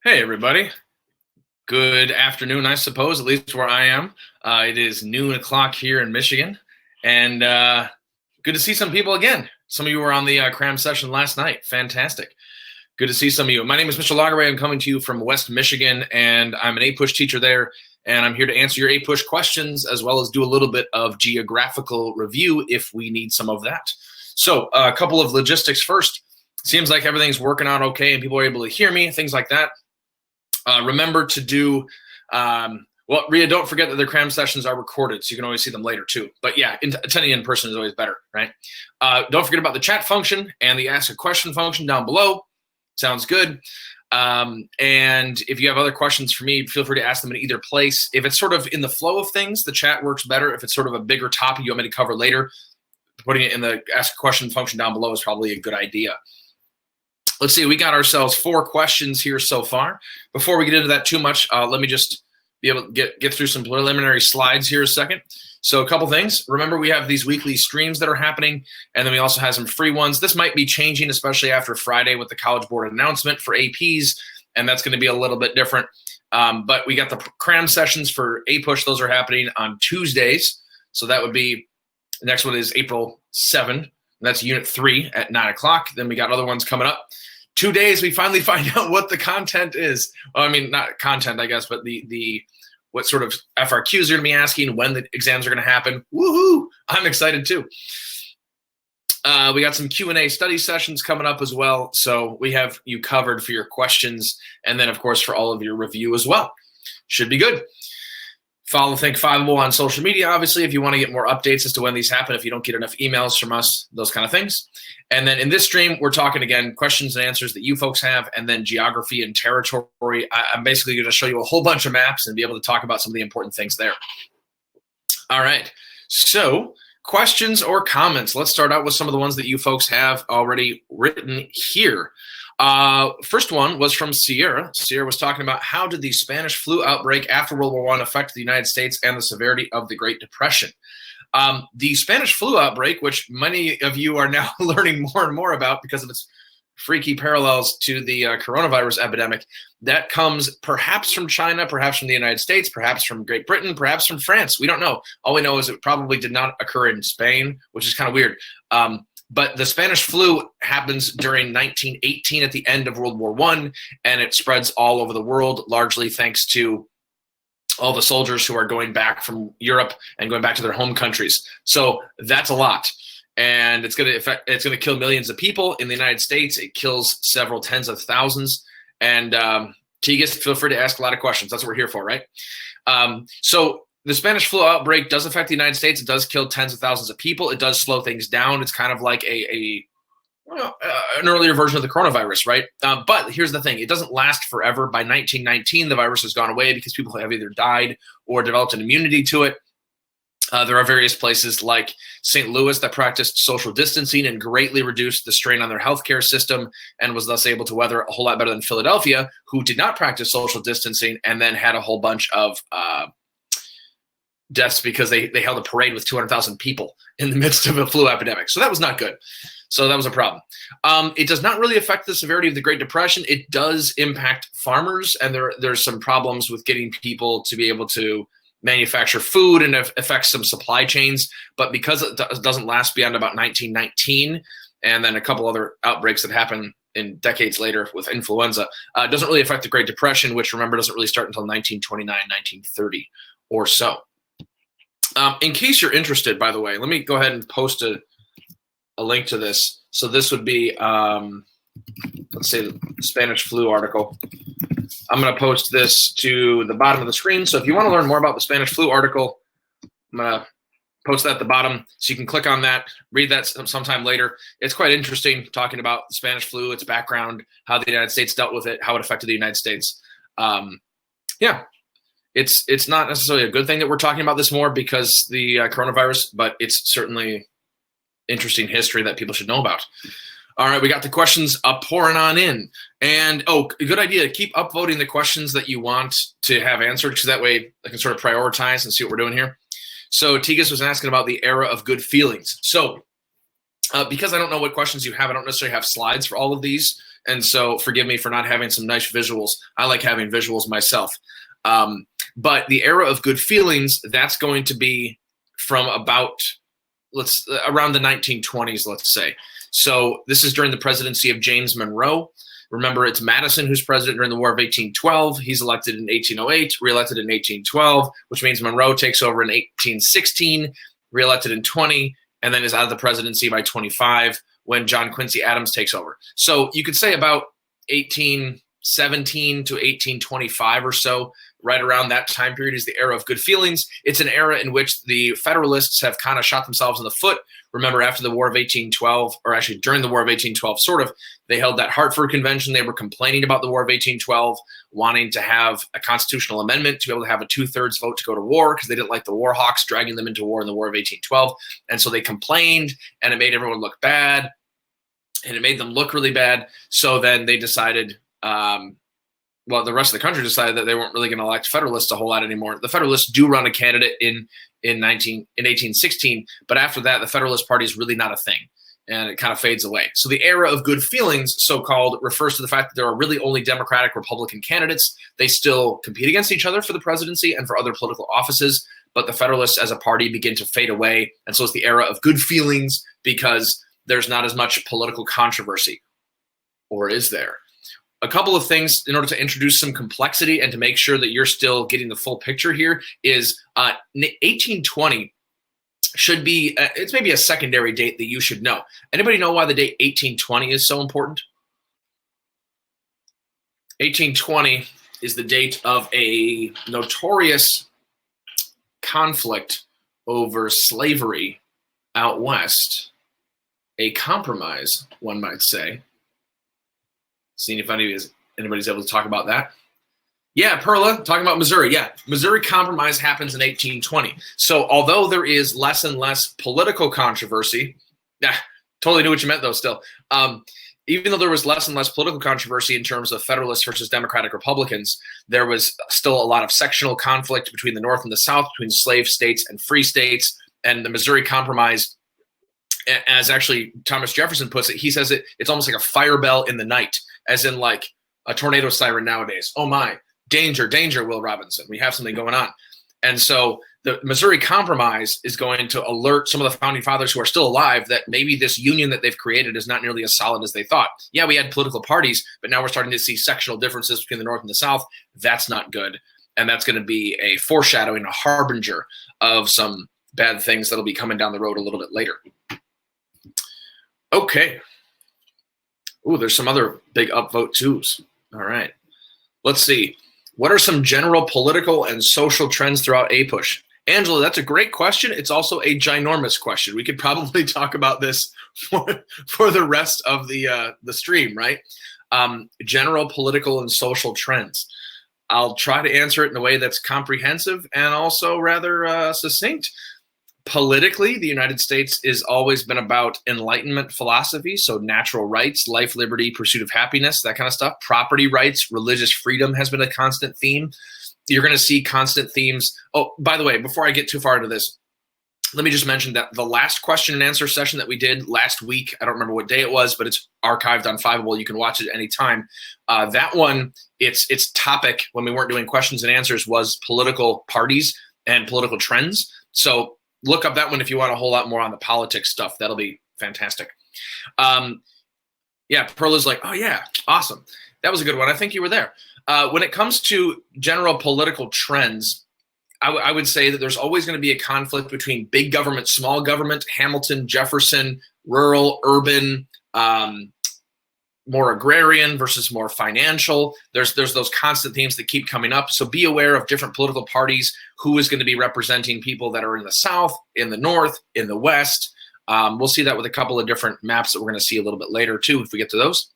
Hey, everybody. Good afternoon, I suppose, at least where I am. It is noon o'clock here in Michigan, and good to see some people again. Some of you were on the Cram session last night. Fantastic. Good to see some of you. My name is Mr. Lagerway. I'm coming to you from West Michigan, and I'm an APUSH teacher there, and I'm here to answer your APUSH questions as well as do a little bit of geographical review if we need some of that. So a couple of logistics first. Seems like everything's working out okay and people are able to hear me, things like that. Remember to do, well, Rhea, don't forget that the Cram sessions are recorded, so you can always see them later too. But yeah, attending in person is always better, right? Don't forget about the chat function and the ask a question function down below. Sounds good. And if you have other questions for me, feel free to ask them in either place. If it's sort of in the flow of things, the chat works better. If it's sort of a bigger topic you want me to cover later, putting it in the ask a question function down below is probably a good idea. Let's see, we got ourselves 4 questions here so far. Before we get into that too much, let me just be able to get through some preliminary slides here a second. So a couple things. Remember, we have these weekly streams that are happening, and then we also have some free ones. This might be changing, especially after Friday with the College Board announcement for APs, and that's going to be a little bit different. But we got the Cram sessions for APUSH. Those are happening on Tuesdays. So that would be, the next one is April 7th. That's Unit 3 at 9 o'clock. Then we got other ones coming up. 2 days, we finally find out what the content is. Well, I mean, not content, I guess, but the what sort of FRQs are going to be asking, when the exams are going to happen. Woohoo! I'm excited too. We got some Q&A study sessions coming up as well. So we have you covered for your questions. And then, of course, for all of your review as well. Should be good. Follow Think Fiveable on social media, obviously, if you want to get more updates as to when these happen, if you don't get enough emails from us, those kind of things. And then in this stream, we're talking, again, questions and answers that you folks have, and then geography and territory. I'm basically going to show you a whole bunch of maps and be able to talk about some of the important things there. All right. So questions or comments? Let's start out with some of the ones that you folks have already written here. First one was from Sierra. Sierra was talking about how did the Spanish flu outbreak after World War I affect the United States and the severity of the Great Depression. The Spanish flu outbreak, which many of you are now learning more and more about because of its freaky parallels to the coronavirus epidemic, that comes perhaps from China, perhaps from the United States, perhaps from Great Britain, perhaps from France. We don't know. All we know is it probably did not occur in Spain, which is kind of weird. But the Spanish flu happens during 1918 at the end of World War I, and it spreads all over the world, largely thanks to all the soldiers who are going back from Europe and going back to their home countries. So that's a lot. And it's going to kill millions of people in the United States. It kills several tens of thousands. And Tegas, feel free to ask a lot of questions. That's what we're here for, right? So the Spanish flu outbreak does affect the United States. It does kill tens of thousands of people. It does slow things down. It's kind of like an earlier version of the coronavirus, right? But here's the thing. It doesn't last forever. By 1919, the virus has gone away because people have either died or developed an immunity to it. There are various places like St. Louis that practiced social distancing and greatly reduced the strain on their healthcare system and was thus able to weather a whole lot better than Philadelphia, who did not practice social distancing and then had a whole bunch of deaths because they held a parade with 200,000 people in the midst of a flu epidemic. So that was not good. So that was a problem. It does not really affect the severity of the Great Depression. It does impact farmers, and there's some problems with getting people to be able to manufacture food, and it affects some supply chains. But because it doesn't last beyond about 1919, and then a couple other outbreaks that happen in decades later with influenza, it doesn't really affect the Great Depression, which, remember, doesn't really start until 1929, 1930 or so. In case you're interested, by the way, let me go ahead and post a link to this. So this would be, let's say, the Spanish flu article. I'm going to post this to the bottom of the screen. So if you want to learn more about the Spanish flu article, I'm going to post that at the bottom. So you can click on that, read that sometime later. It's quite interesting talking about the Spanish flu, its background, how the United States dealt with it, how it affected the United States. Yeah. It's not necessarily a good thing that we're talking about this more because the coronavirus, but it's certainly interesting history that people should know about. All right, we got the questions pouring on in. And, oh, a good idea, keep upvoting the questions that you want to have answered, because that way I can sort of prioritize and see what we're doing here. So Tegas was asking about the era of good feelings. So because I don't know what questions you have, I don't necessarily have slides for all of these. And so forgive me for not having some nice visuals. I like having visuals myself. But the era of good feelings, that's going to be from about around the 1920s, let's say. So this is during the presidency of James Monroe. Remember, it's Madison who's president during the War of 1812. He's elected in 1808, reelected in 1812, which means Monroe takes over in 1816, reelected in 20, and then is out of the presidency by 25 when John Quincy Adams takes over. So you could say about 1817 to 1825 or so, right around that time period is the era of good feelings. It's an era in which the Federalists have kind of shot themselves in the foot. Remember, after the War of 1812, or actually during the War of 1812, sort of, they held that Hartford Convention. They were complaining about the War of 1812, wanting to have a constitutional amendment to be able to have a 2/3 vote to go to war because they didn't like the war hawks dragging them into war in the War of 1812. And so they complained, and it made everyone look bad, and it made them look really bad. So then they decided, well, the rest of the country decided that they weren't really going to elect Federalists a whole lot anymore. The Federalists do run a candidate in 1816, but after that, the Federalist Party is really not a thing, and it kind of fades away. So the era of good feelings, so-called, refers to the fact that there are really only Democratic Republican candidates. They still compete against each other for the presidency and for other political offices, but the Federalists as a party begin to fade away, and so it's the era of good feelings because there's not as much political controversy. Or is there? A couple of things in order to introduce some complexity and to make sure that you're still getting the full picture here is 1820 should be, it's maybe a secondary date that you should know. Anybody know why the date 1820 is so important? 1820 is the date of a notorious conflict over slavery out west, a compromise, one might say. Seeing if anybody's able to talk about that. Yeah, Perla, talking about Missouri. Yeah, Missouri Compromise happens in 1820. So although there is less and less political controversy, totally knew what you meant though still. Even though there was less and less political controversy in terms of Federalists versus Democratic Republicans, there was still a lot of sectional conflict between the North and the South, between slave states and free states. And the Missouri Compromise, as actually Thomas Jefferson puts it, he says it's almost like a fire bell in the night, as in like a tornado siren nowadays. Oh my, danger, danger, Will Robinson. We have something going on. And so the Missouri Compromise is going to alert some of the founding fathers who are still alive that maybe this union that they've created is not nearly as solid as they thought. Yeah, we had political parties, but now we're starting to see sectional differences between the North and the South. That's not good. And that's going to be a foreshadowing, a harbinger of some bad things that'll be coming down the road a little bit later. Okay. Ooh, there's some other big upvote twos. All right. Let's see. What are some general political and social trends throughout APUSH? Angela, that's a great question. It's also a ginormous question. We could probably talk about this for the rest of the stream, right? General political and social trends. I'll try to answer it in a way that's comprehensive and also rather succinct. Politically, the United States has always been about Enlightenment philosophy, so natural rights, life, liberty, pursuit of happiness, that kind of stuff. Property rights, religious freedom has been a constant theme. You're going to see constant themes. Oh, by the way, before I get too far into this, let me just mention that the last question and answer session that we did last week, I don't remember what day it was, but it's archived on Fiveable. You can watch it at any time. That one, its topic when we weren't doing questions and answers was political parties and political trends. So look up that one if you want a whole lot more on the politics stuff. That'll be fantastic. Yeah, Perla's like, oh yeah, awesome. That was a good one. I think you were there. When it comes to general political trends, I would say that there's always going to be a conflict between big government, small government, Hamilton, Jefferson, rural, urban, more agrarian versus more financial. There's those constant themes that keep coming up. So be aware of different political parties, who is going to be representing people that are in the South, in the North, in the West. We'll see that with a couple of different maps that we're going to see a little bit later too, if we get to those.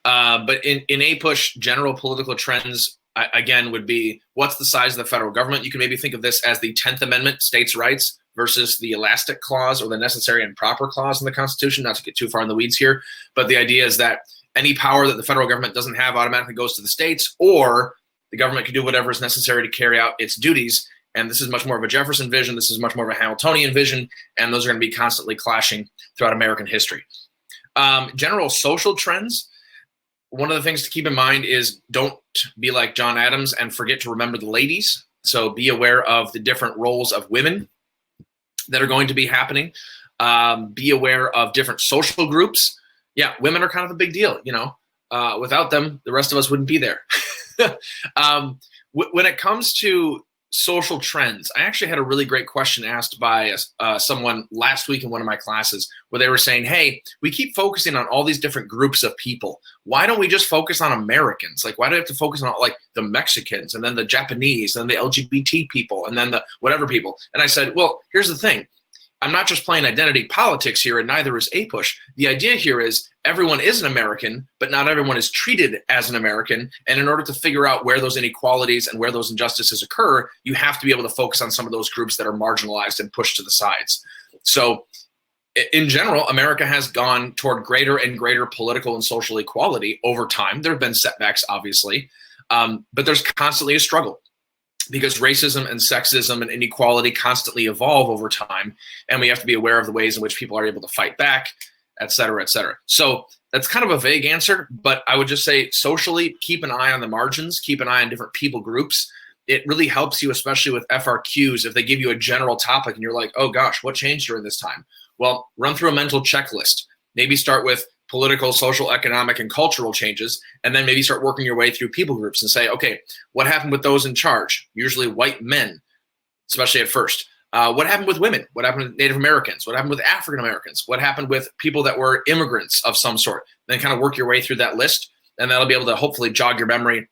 But in APUSH, general political trends, again, would be what's the size of the federal government? You can maybe think of this as the 10th Amendment, states' rights, versus the elastic clause or the necessary and proper clause in the Constitution, not to get too far in the weeds here. But the idea is that any power that the federal government doesn't have automatically goes to the states, or the government can do whatever is necessary to carry out its duties. And this is much more of a Jefferson vision. This is much more of a Hamiltonian vision. And those are going to be constantly clashing throughout American history. General social trends. one of the things to keep in mind is don't be like John Adams and forget to remember the ladies. So be aware of the different roles of women that are going to be happening. Be aware of different social groups. Yeah, women are kind of a big deal, you know. Without them, the rest of us wouldn't be there. When it comes to social trends, I actually had a really great question asked by someone last week in one of my classes where they were saying, hey, we keep focusing on all these different groups of people. Why don't we just focus on Americans? Like, why do we have to focus on like the Mexicans and then the Japanese and the LGBT people and then the whatever people? And I said, well, here's the thing. I'm not just playing identity politics here, and neither is APUSH. The idea here is everyone is an American, but not everyone is treated as an American. And in order to figure out where those inequalities and where those injustices occur, you have to be able to focus on some of those groups that are marginalized and pushed to the sides. So in general, America has gone toward greater and greater political and social equality over time. There have been setbacks, obviously, but there's constantly a struggle, because racism and sexism and inequality constantly evolve over time, and we have to be aware of the ways in which people are able to fight back, et cetera, et cetera. So that's kind of a vague answer, but I would just say socially, keep an eye on the margins, keep an eye on different people groups. It really helps you, especially with FRQs, if they give you a general topic and you're like, oh gosh, what changed during this time? Well, run through a mental checklist. Maybe start with political, social, economic, and cultural changes, and then maybe start working your way through people groups and say, okay, what happened with those in charge? Usually white men, especially at first. What happened with women? What happened with Native Americans? What happened with African Americans? What happened with people that were immigrants of some sort? Then kind of work your way through that list, and that'll be able to hopefully jog your memory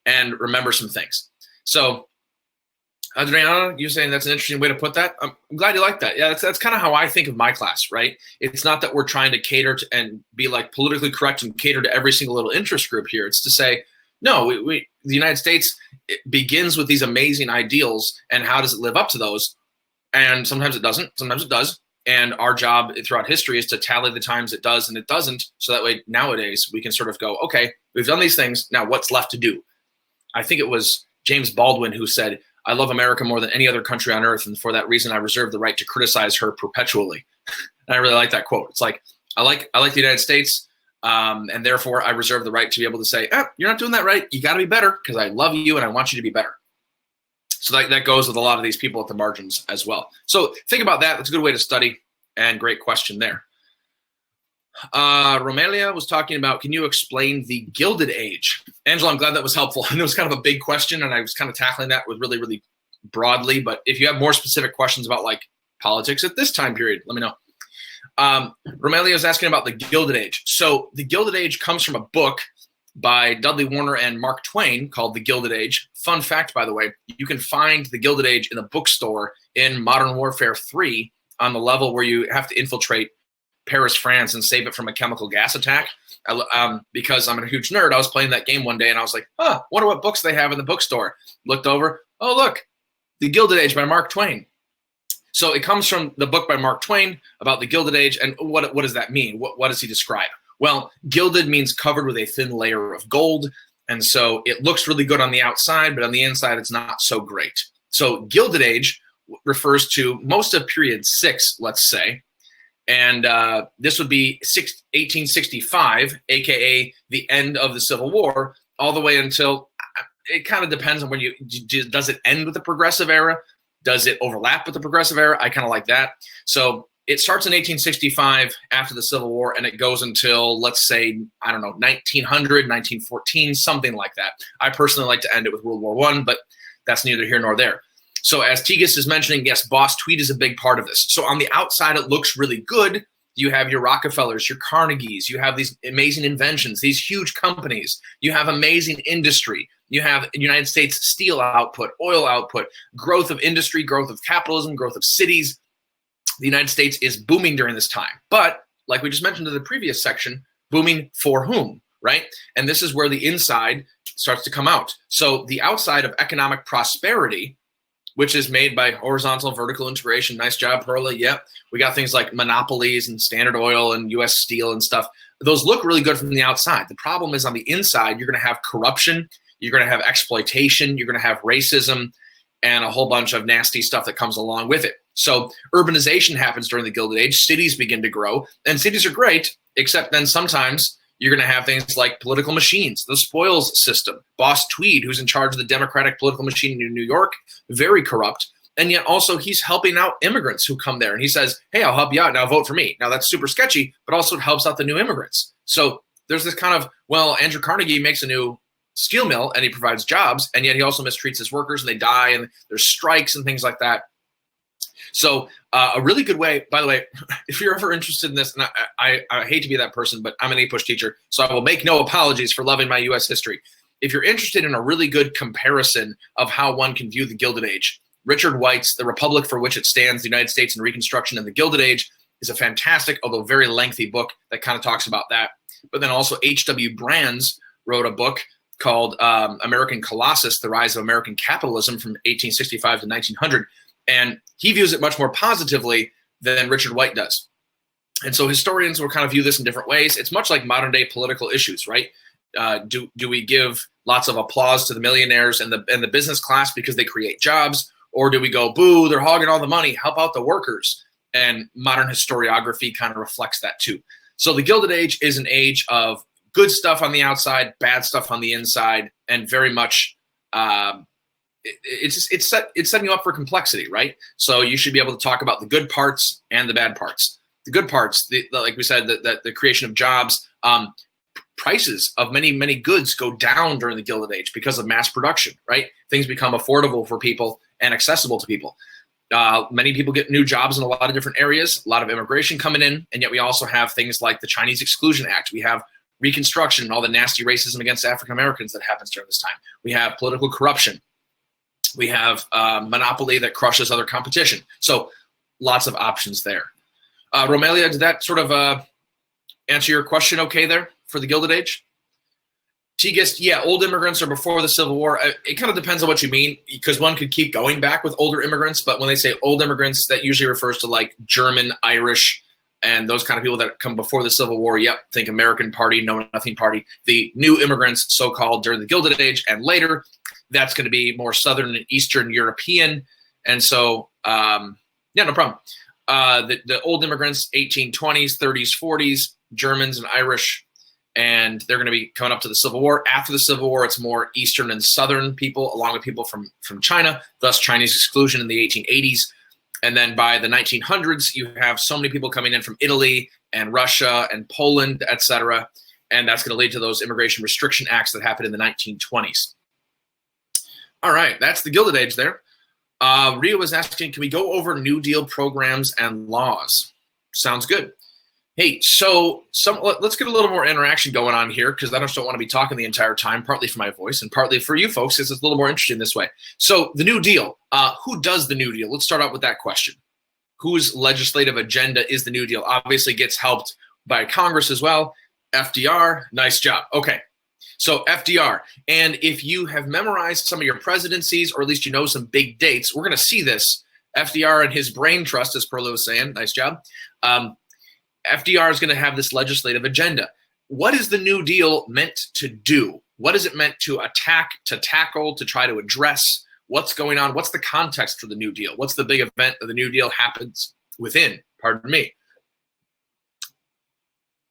and remember some things. So Adriana, you're saying that's an interesting way to put that. I'm glad you like that. Yeah, that's kind of how I think of my class, right? It's not that we're trying to cater to and be like politically correct and cater to every single little interest group here. It's to say, no, the United States, it begins with these amazing ideals, and how does it live up to those? And sometimes it doesn't, sometimes it does. And our job throughout history is to tally the times it does and it doesn't. So that way nowadays we can sort of go, okay, we've done these things. Now what's left to do? I think it was James Baldwin who said, I love America more than any other country on earth, and for that reason, I reserve the right to criticize her perpetually. And I really like that quote. It's like, I like the United States, and therefore I reserve the right to be able to say, you're not doing that right. You got to be better because I love you and I want you to be better. So that goes with a lot of these people at the margins as well. So think about that. That's a good way to study, and great question there. Romelia was talking about, can you explain the Gilded Age? Angela, I'm glad that was helpful. And it was kind of a big question, and I was kind of tackling that with really, really broadly. But if you have more specific questions about like politics at this time period, let me know. Romelia is asking about the Gilded Age. So the Gilded Age comes from a book by Dudley Warner and Mark Twain called The Gilded Age. Fun fact, by the way, you can find the Gilded Age in the bookstore in Modern Warfare 3 on the level where you have to infiltrate Paris, France, and save it from a chemical gas attack. Because I'm a huge nerd, I was playing that game one day and I was like, wonder what books they have in the bookstore. Looked over, oh look, The Gilded Age by Mark Twain. So it comes from the book by Mark Twain about the Gilded Age. And what does that mean? What does he describe? Well, gilded means covered with a thin layer of gold. And so it looks really good on the outside, but on the inside, it's not so great. So Gilded Age refers to most of period 6, let's say. And this would be 1865, aka the end of the Civil War, all the way until, it kind of depends on when does it end with the Progressive Era? Does it overlap with the Progressive Era? I kind of like that. So it starts in 1865 after the Civil War, and it goes until, let's say, I don't know, 1900, 1914, something like that. I personally like to end it with World War I, but that's neither here nor there. So as Tegas is mentioning, yes, Boss Tweed is a big part of this. So on the outside, it looks really good. You have your Rockefellers, your Carnegies. You have these amazing inventions, these huge companies. You have amazing industry. You have United States steel output, oil output, growth of industry, growth of capitalism, growth of cities. The United States is booming during this time. But like we just mentioned in the previous section, booming for whom, right? And this is where the inside starts to come out. So the outside of economic prosperity, which is made by horizontal vertical integration. Nice job, Perla. Yep. We got things like monopolies and Standard Oil and U.S. Steel and stuff. Those look really good from the outside. The problem is on the inside, you're going to have corruption. You're going to have exploitation. You're going to have racism and a whole bunch of nasty stuff that comes along with it. So urbanization happens during the Gilded Age. Cities begin to grow. And cities are great, except then sometimes You're going to have things like political machines, the spoils system. Boss Tweed, who's in charge of the Democratic political machine in New York, very corrupt. And yet also he's helping out immigrants who come there. And he says, hey, I'll help you out. Now vote for me. Now that's super sketchy, but also it helps out the new immigrants. So there's this kind of, well, Andrew Carnegie makes a new steel mill and he provides jobs, and yet he also mistreats his workers and they die and there's strikes and things like that. So a really good way, by the way, if you're ever interested in this, and I hate to be that person, but I'm an APUSH teacher, so I will make no apologies for loving my U.S. history. If you're interested in a really good comparison of how one can view the Gilded Age, Richard White's The Republic for Which It Stands, the United States in Reconstruction and the Gilded Age is a fantastic, although very lengthy book that kind of talks about that. But then also H.W. Brands wrote a book called American Colossus, The Rise of American Capitalism from 1865 to 1900. And he views it much more positively than Richard White does. And so historians will kind of view this in different ways. It's much like modern day political issues, right? Do we give lots of applause to the millionaires and the business class because they create jobs? Or do we go, boo, they're hogging all the money, help out the workers? And modern historiography kind of reflects that too. So the Gilded Age is an age of good stuff on the outside, bad stuff on the inside, and very much it's setting you up for complexity, right? So you should be able to talk about the good parts and the bad parts. The good parts, like we said, the creation of jobs, prices of many goods go down during the Gilded Age because of mass production, right? Things become affordable for people and accessible to people. Many people get new jobs in a lot of different areas, a lot of immigration coming in, and yet we also have things like the Chinese Exclusion Act. We have Reconstruction and all the nasty racism against African Americans that happens during this time. We have political corruption. We have monopoly that crushes other competition. So lots of options there. Romelia, did that sort of answer your question okay there for the Gilded Age? Tigist, yeah, old immigrants are before the Civil War. It kind of depends on what you mean, because one could keep going back with older immigrants, but when they say old immigrants, that usually refers to like German, Irish, and those kind of people that come before the Civil War. Yep, think American Party, Know Nothing Party. The new immigrants, so-called during the Gilded Age and later, that's going to be more Southern and Eastern European. And so, yeah, no problem. The old immigrants, 1820s, 30s, 40s, Germans and Irish, and they're going to be coming up to the Civil War. After the Civil War, it's more Eastern and Southern people, along with people from China, thus Chinese exclusion in the 1880s. And then by the 1900s, you have so many people coming in from Italy and Russia and Poland, et cetera. And that's going to lead to those immigration restriction acts that happened in the 1920s. All right, that's the Gilded Age there. Ria was asking, can we go over New Deal programs and laws? Sounds good. Hey, so let's get a little more interaction going on here, because I just don't want to be talking the entire time, partly for my voice and partly for you folks, because it's a little more interesting this way. So the New Deal, who does the New Deal? Let's start out with that question. Whose legislative agenda is the New Deal? Obviously gets helped by Congress as well. FDR, nice job. Okay, so FDR. And if you have memorized some of your presidencies, or at least you know some big dates, we're going to see this. FDR and his brain trust, as Perlo was saying, nice job. FDR is going to have this legislative agenda. What is the New Deal meant to do? What is it meant to attack, to tackle, to try to address? What's going on? What's the context for the New Deal? What's the big event that the New Deal happens within? Pardon me.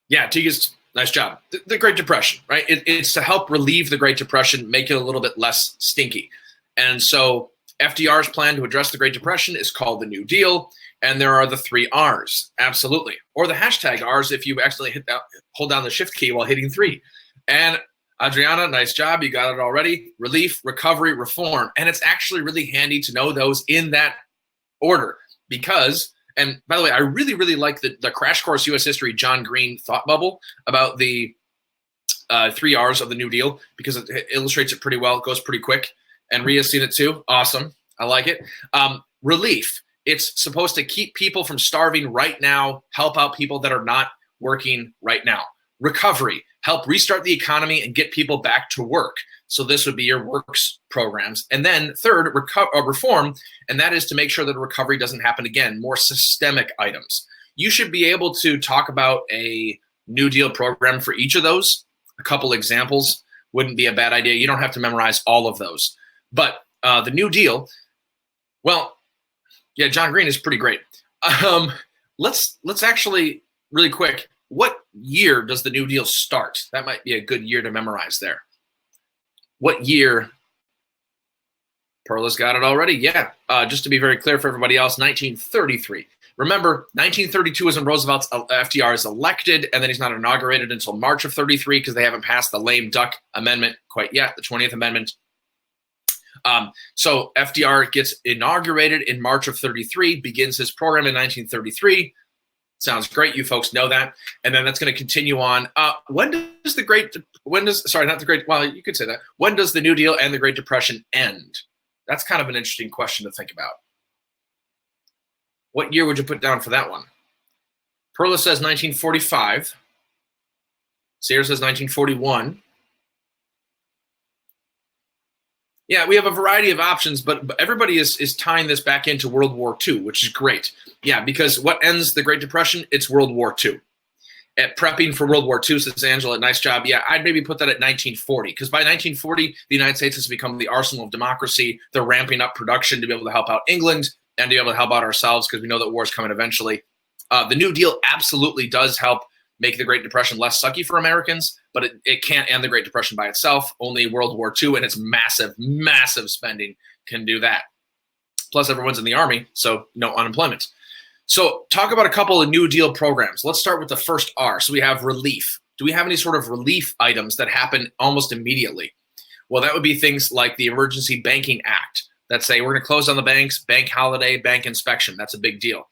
Yeah, Tiga's, nice job. The Great Depression, right? It's to help relieve the Great Depression, make it a little bit less stinky. And so FDR's plan to address the Great Depression is called the New Deal. And there are the 3 R's, absolutely. Or the hashtag R's if you accidentally hold down the shift key while hitting 3. And Adriana, nice job, you got it already. Relief, recovery, reform. And it's actually really handy to know those in that order because, and by the way, I really, really like the Crash Course U.S. History John Green thought bubble about the 3 R's of the New Deal, because it illustrates it pretty well. It goes pretty quick. And Ria's seen it too. Awesome. I like it. Relief. It's supposed to keep people from starving right now, help out people that are not working right now. Recovery, help restart the economy and get people back to work. So this would be your works programs. And then third, reform, and that is to make sure that a recovery doesn't happen again, more systemic items. You should be able to talk about a New Deal program for each of those. A couple examples wouldn't be a bad idea. You don't have to memorize all of those. But the New Deal, well, yeah, John Green is pretty great. Let's actually really quick what year does the New Deal start? That might be a good year to memorize there. What year? Perla's got it already. Yeah. Just to be very clear for everybody else, 1933. Remember, 1932 is when FDR is elected, and then he's not inaugurated until March of 33 because they haven't passed the lame duck amendment quite yet, the 20th Amendment. So FDR gets inaugurated in March of 33, begins his program in 1933. Sounds great. You folks know that. And then that's going to continue on. When does the New Deal and the Great Depression end? That's kind of an interesting question to think about. What year would you put down for that one? Perla says 1945. Sayre says 1941. Yeah, we have a variety of options, but everybody is tying this back into World War II, which is great. Yeah, because what ends the Great Depression? It's World War II. At prepping for World War II, says Angela, nice job. Yeah, I'd maybe put that at 1940, because by 1940, the United States has become the arsenal of democracy. They're ramping up production to be able to help out England and to be able to help out ourselves, because we know that war is coming eventually. The New Deal absolutely does help make the Great Depression less sucky for Americans, but it can't end the Great Depression by itself. Only World War II and its massive, massive spending can do that. Plus, everyone's in the Army, so no unemployment. So talk about a couple of New Deal programs. Let's start with the first R. So we have relief. Do we have any sort of relief items that happen almost immediately? Well, that would be things like the Emergency Banking Act that say we're going to close down the banks, bank holiday, bank inspection. That's a big deal.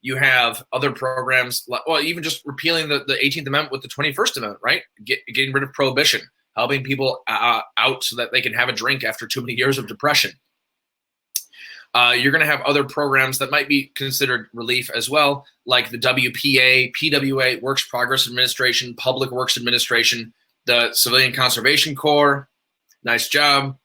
You have other programs, well, even just repealing the 18th Amendment with the 21st Amendment, right? Getting rid of prohibition, helping people out so that they can have a drink after too many years of depression. You're going to have other programs that might be considered relief as well, like the WPA, PWA, Works Progress Administration, Public Works Administration, the Civilian Conservation Corps. Nice job.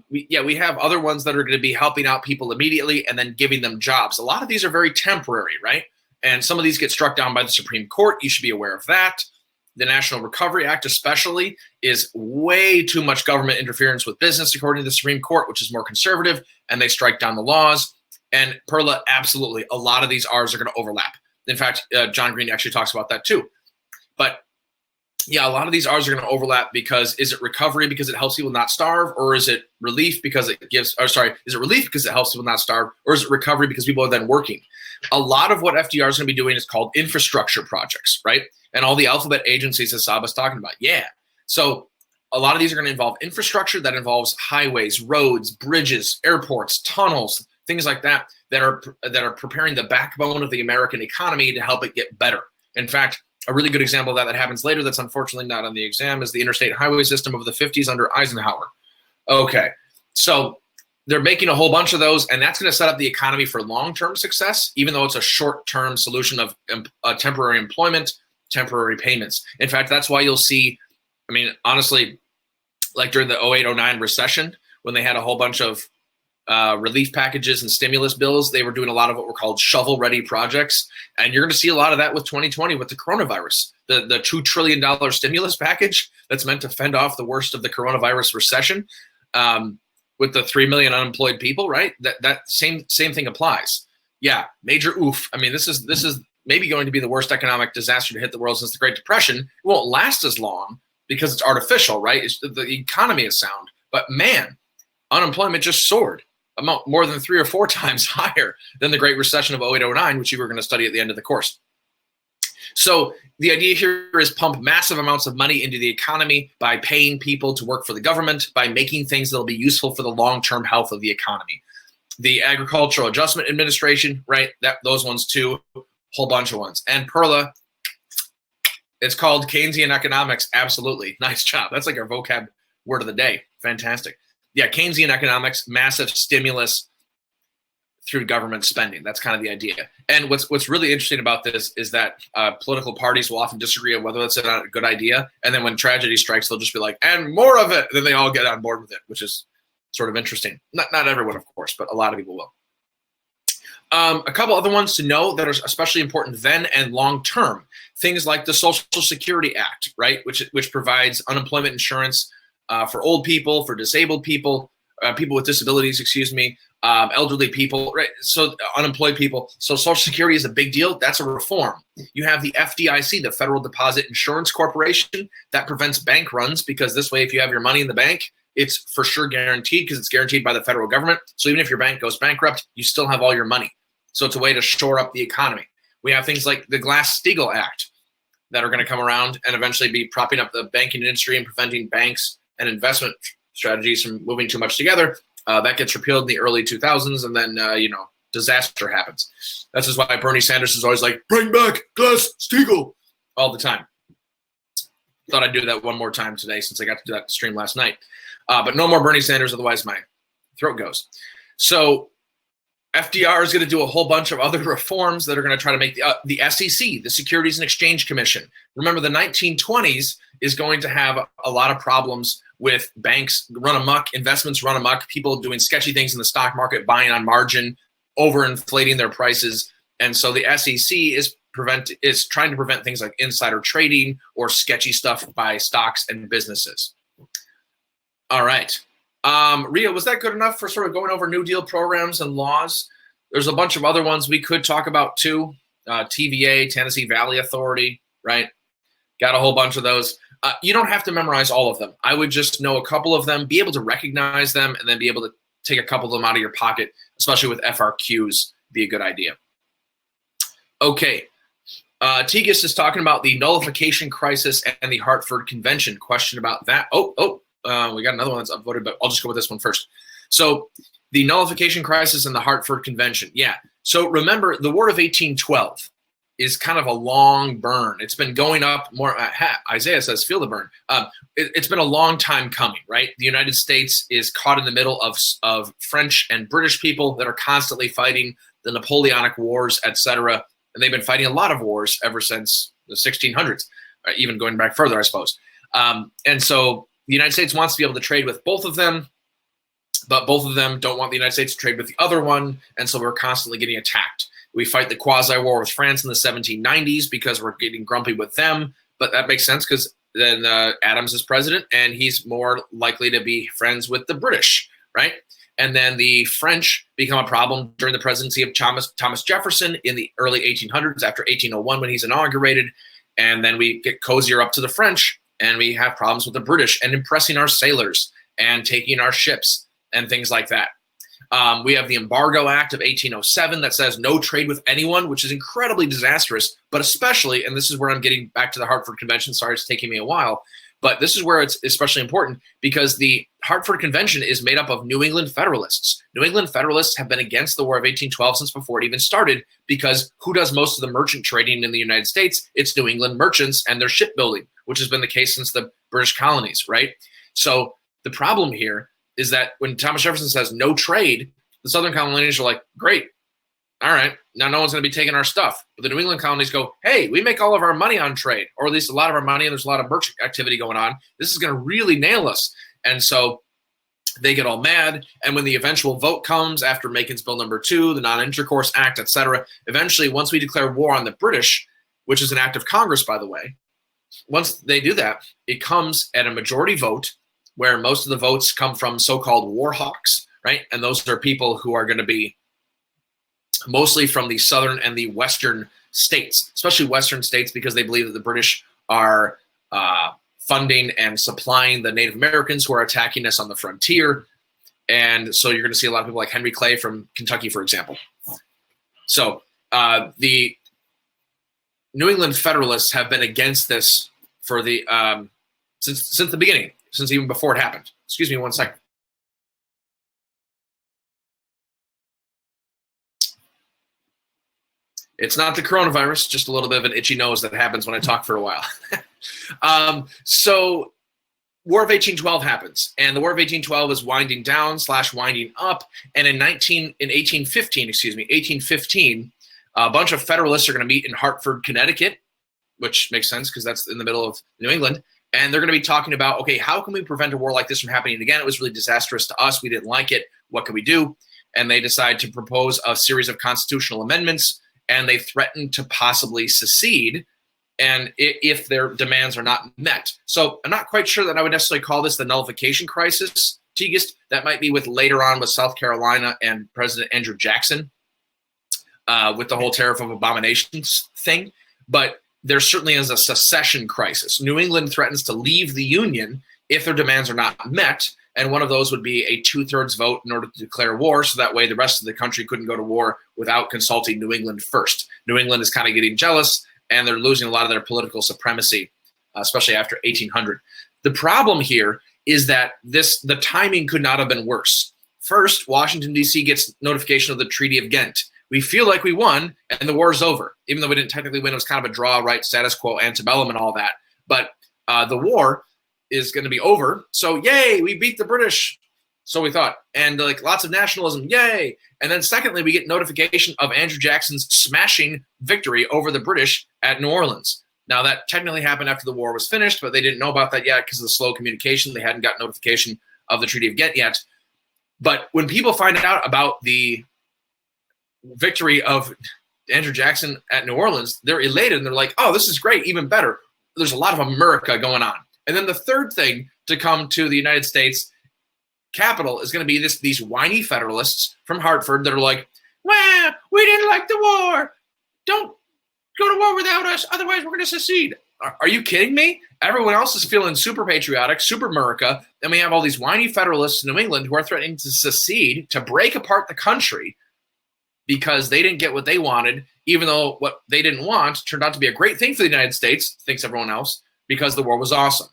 We have other ones that are going to be helping out people immediately and then giving them jobs. A lot of these are very temporary, right? And some of these get struck down by the Supreme Court. You should be aware of that. The National Recovery Act especially is way too much government interference with business, according to the Supreme Court, which is more conservative, and they strike down the laws. And Perla, absolutely, a lot of these R's are going to overlap. In fact, John Green actually talks about that too. But yeah, a lot of these R's are going to overlap because is it recovery because it helps people not starve, or is it relief because it gives, or sorry, is it relief because it helps people not starve, or is it recovery because people are then working? A lot of what FDR is going to be doing is called infrastructure projects, right? And all the alphabet agencies that Saba's talking about. Yeah. So a lot of these are going to involve infrastructure that involves highways, roads, bridges, airports, tunnels, things like that, that are preparing the backbone of the American economy to help it get better. In fact, a really good example of that happens later that's unfortunately not on the exam is the interstate highway system of the 50s under Eisenhower. Okay, so they're making a whole bunch of those, and that's going to set up the economy for long-term success, even though it's a short-term solution of temporary employment, temporary payments. In fact, that's why you'll see, I mean, honestly, like during the 08-09 recession, when they had a whole bunch of relief packages and stimulus bills, they were doing a lot of what were called shovel-ready projects. And you're going to see a lot of that with 2020 with the coronavirus. The $2 trillion stimulus package that's meant to fend off the worst of the coronavirus recession with the 3 million unemployed people, right? That same thing applies. Yeah, major oof. I mean, this is maybe going to be the worst economic disaster to hit the world since the Great Depression. It won't last as long because it's artificial, right? The economy is sound. But man, unemployment just soared. More than 3 or 4 times higher than the Great Recession of 08-09, which you were going to study at the end of the course. So the idea here is pump massive amounts of money into the economy by paying people to work for the government, by making things that will be useful for the long-term health of the economy. The Agricultural Adjustment Administration, right? Those ones too, whole bunch of ones. And Perla, it's called Keynesian economics. Absolutely. Nice job. That's like our vocab word of the day. Fantastic. Yeah, Keynesian economics, massive stimulus through government spending. That's kind of the idea. And what's really interesting about this is that political parties will often disagree on whether that's a good idea. And then when tragedy strikes, they'll just be like, and more of it. And then they all get on board with it, which is sort of interesting. Not everyone, of course, but a lot of people will. A couple other ones to know that are especially important then and long term. Things like the Social Security Act, right, which provides unemployment insurance for old people, for disabled people, people with disabilities, elderly people, right? So unemployed people. So Social Security is a big deal. That's a reform. You have the FDIC, the Federal Deposit Insurance Corporation, that prevents bank runs, because this way, if you have your money in the bank, it's for sure guaranteed, because it's guaranteed by the federal government. So even if your bank goes bankrupt, you still have all your money. So it's a way to shore up the economy. We have things like the Glass-Steagall Act that are going to come around and eventually be propping up the banking industry and preventing banks and investment strategies from moving too much together. That gets repealed in the early 2000s, and then, disaster happens. That's just why Bernie Sanders is always like, bring back Glass-Steagall all the time. Thought I'd do that one more time today since I got to do that stream last night. But no more Bernie Sanders, otherwise my throat goes. So FDR is going to do a whole bunch of other reforms that are going to try to make the SEC, the Securities and Exchange Commission. Remember, the 1920s is going to have a lot of problems with banks run amok, investments run amok, people doing sketchy things in the stock market, buying on margin, overinflating their prices. And so the SEC is trying to prevent things like insider trading or sketchy stuff by stocks and businesses. All right. Ria, was that good enough for sort of going over New Deal programs and laws? There's a bunch of other ones we could talk about too. TVA, Tennessee Valley Authority, right? Got a whole bunch of those. You don't have to memorize all of them. I would just know a couple of them, be able to recognize them, and then be able to take a couple of them out of your pocket, especially with FRQs, be a good idea. Okay. Tegas is talking about the nullification crisis and the Hartford Convention. Question about that. We got another one that's upvoted, but I'll just go with this one first. So the nullification crisis and the Hartford Convention. Yeah. So remember, the War of 1812 is kind of a long burn. It's been going up more. Isaiah says, feel the burn. It's been a long time coming, right? The United States is caught in the middle of French and British people that are constantly fighting the Napoleonic Wars, etc. And they've been fighting a lot of wars ever since the 1600s, even going back further, I suppose. And so the United States wants to be able to trade with both of them, but both of them don't want the United States to trade with the other one. And so we're constantly getting attacked. We fight the quasi-war with France in the 1790s because we're getting grumpy with them. But that makes sense because then Adams is president and he's more likely to be friends with the British, right? And then the French become a problem during the presidency of Thomas Jefferson in the early 1800s after 1801 when he's inaugurated. And then we get cozier up to the French and we have problems with the British and impressing our sailors and taking our ships and things like that. We have the Embargo Act of 1807 that says no trade with anyone, which is incredibly disastrous, but especially, and this is where I'm getting back to the Hartford Convention. Sorry, it's taking me a while, but this is where it's especially important because the Hartford Convention is made up of New England Federalists. New England Federalists have been against the War of 1812 since before it even started because who does most of the merchant trading in the United States? It's New England merchants and their shipbuilding, which has been the case since the British colonies, right? So the problem here is that when Thomas Jefferson says no trade, the Southern colonies are like, great, all right, now no one's going to be taking our stuff. But the New England colonies go, hey, we make all of our money on trade, or at least a lot of our money, and there's a lot of merchant activity going on. This is going to really nail us. And so they get all mad. And when the eventual vote comes after Macon's Bill number 2, the Non-Intercourse Act, et cetera, eventually once we declare war on the British, which is an act of Congress, by the way, once they do that, it comes at a majority vote where most of the votes come from so-called war hawks, right? And those are people who are going to be mostly from the southern and the western states, especially western states, because they believe that the British are funding and supplying the Native Americans who are attacking us on the frontier. And so you're going to see a lot of people like Henry Clay from Kentucky, for example. So the New England Federalists have been against this for the since the beginning. Since even before it happened. Excuse me one second. It's not the coronavirus, just a little bit of an itchy nose that happens when I talk for a while. So War of 1812 happens, and the War of 1812 is winding down / winding up, and in 1815, a bunch of Federalists are going to meet in Hartford, Connecticut, which makes sense because that's in the middle of New England. And they're going to be talking about, okay, how can we prevent a war like this from happening again? It was really disastrous to us. We didn't like it. What can we do? And they decide to propose a series of constitutional amendments, and they threaten to possibly secede and if their demands are not met. So I'm not quite sure that I would necessarily call this the nullification crisis, Tigist. That might be with later on with South Carolina and President Andrew Jackson with the whole tariff of abominations thing. But there certainly is a secession crisis. New England threatens to leave the Union if their demands are not met. And one of those would be a 2/3 vote in order to declare war, so that way the rest of the country couldn't go to war without consulting New England first. New England is kind of getting jealous, and they're losing a lot of their political supremacy, especially after 1800. The problem here is that the timing could not have been worse. First, Washington, D.C. gets notification of the Treaty of Ghent. We feel like we won, and the war's over. Even though we didn't technically win, it was kind of a draw, right? Status quo, antebellum, and all that. But the war is going to be over. So yay, we beat the British. So we thought. And like lots of nationalism, yay. And then secondly, we get notification of Andrew Jackson's smashing victory over the British at New Orleans. Now that technically happened after the war was finished, but they didn't know about that yet because of the slow communication. They hadn't got notification of the Treaty of Ghent yet. But when people find out about the victory of Andrew Jackson at New Orleans, they're elated and they're like, oh, this is great, even better. There's a lot of America going on. And then the third thing to come to the United States Capitol is going to be these whiny Federalists from Hartford that are like, well, we didn't like the war. Don't go to war without us. Otherwise, we're going to secede. Are you kidding me? Everyone else is feeling super patriotic, super America. And we have all these whiny Federalists in New England who are threatening to secede, to break apart the country because they didn't get what they wanted, even though what they didn't want turned out to be a great thing for the United States, thinks everyone else, because the war was awesome.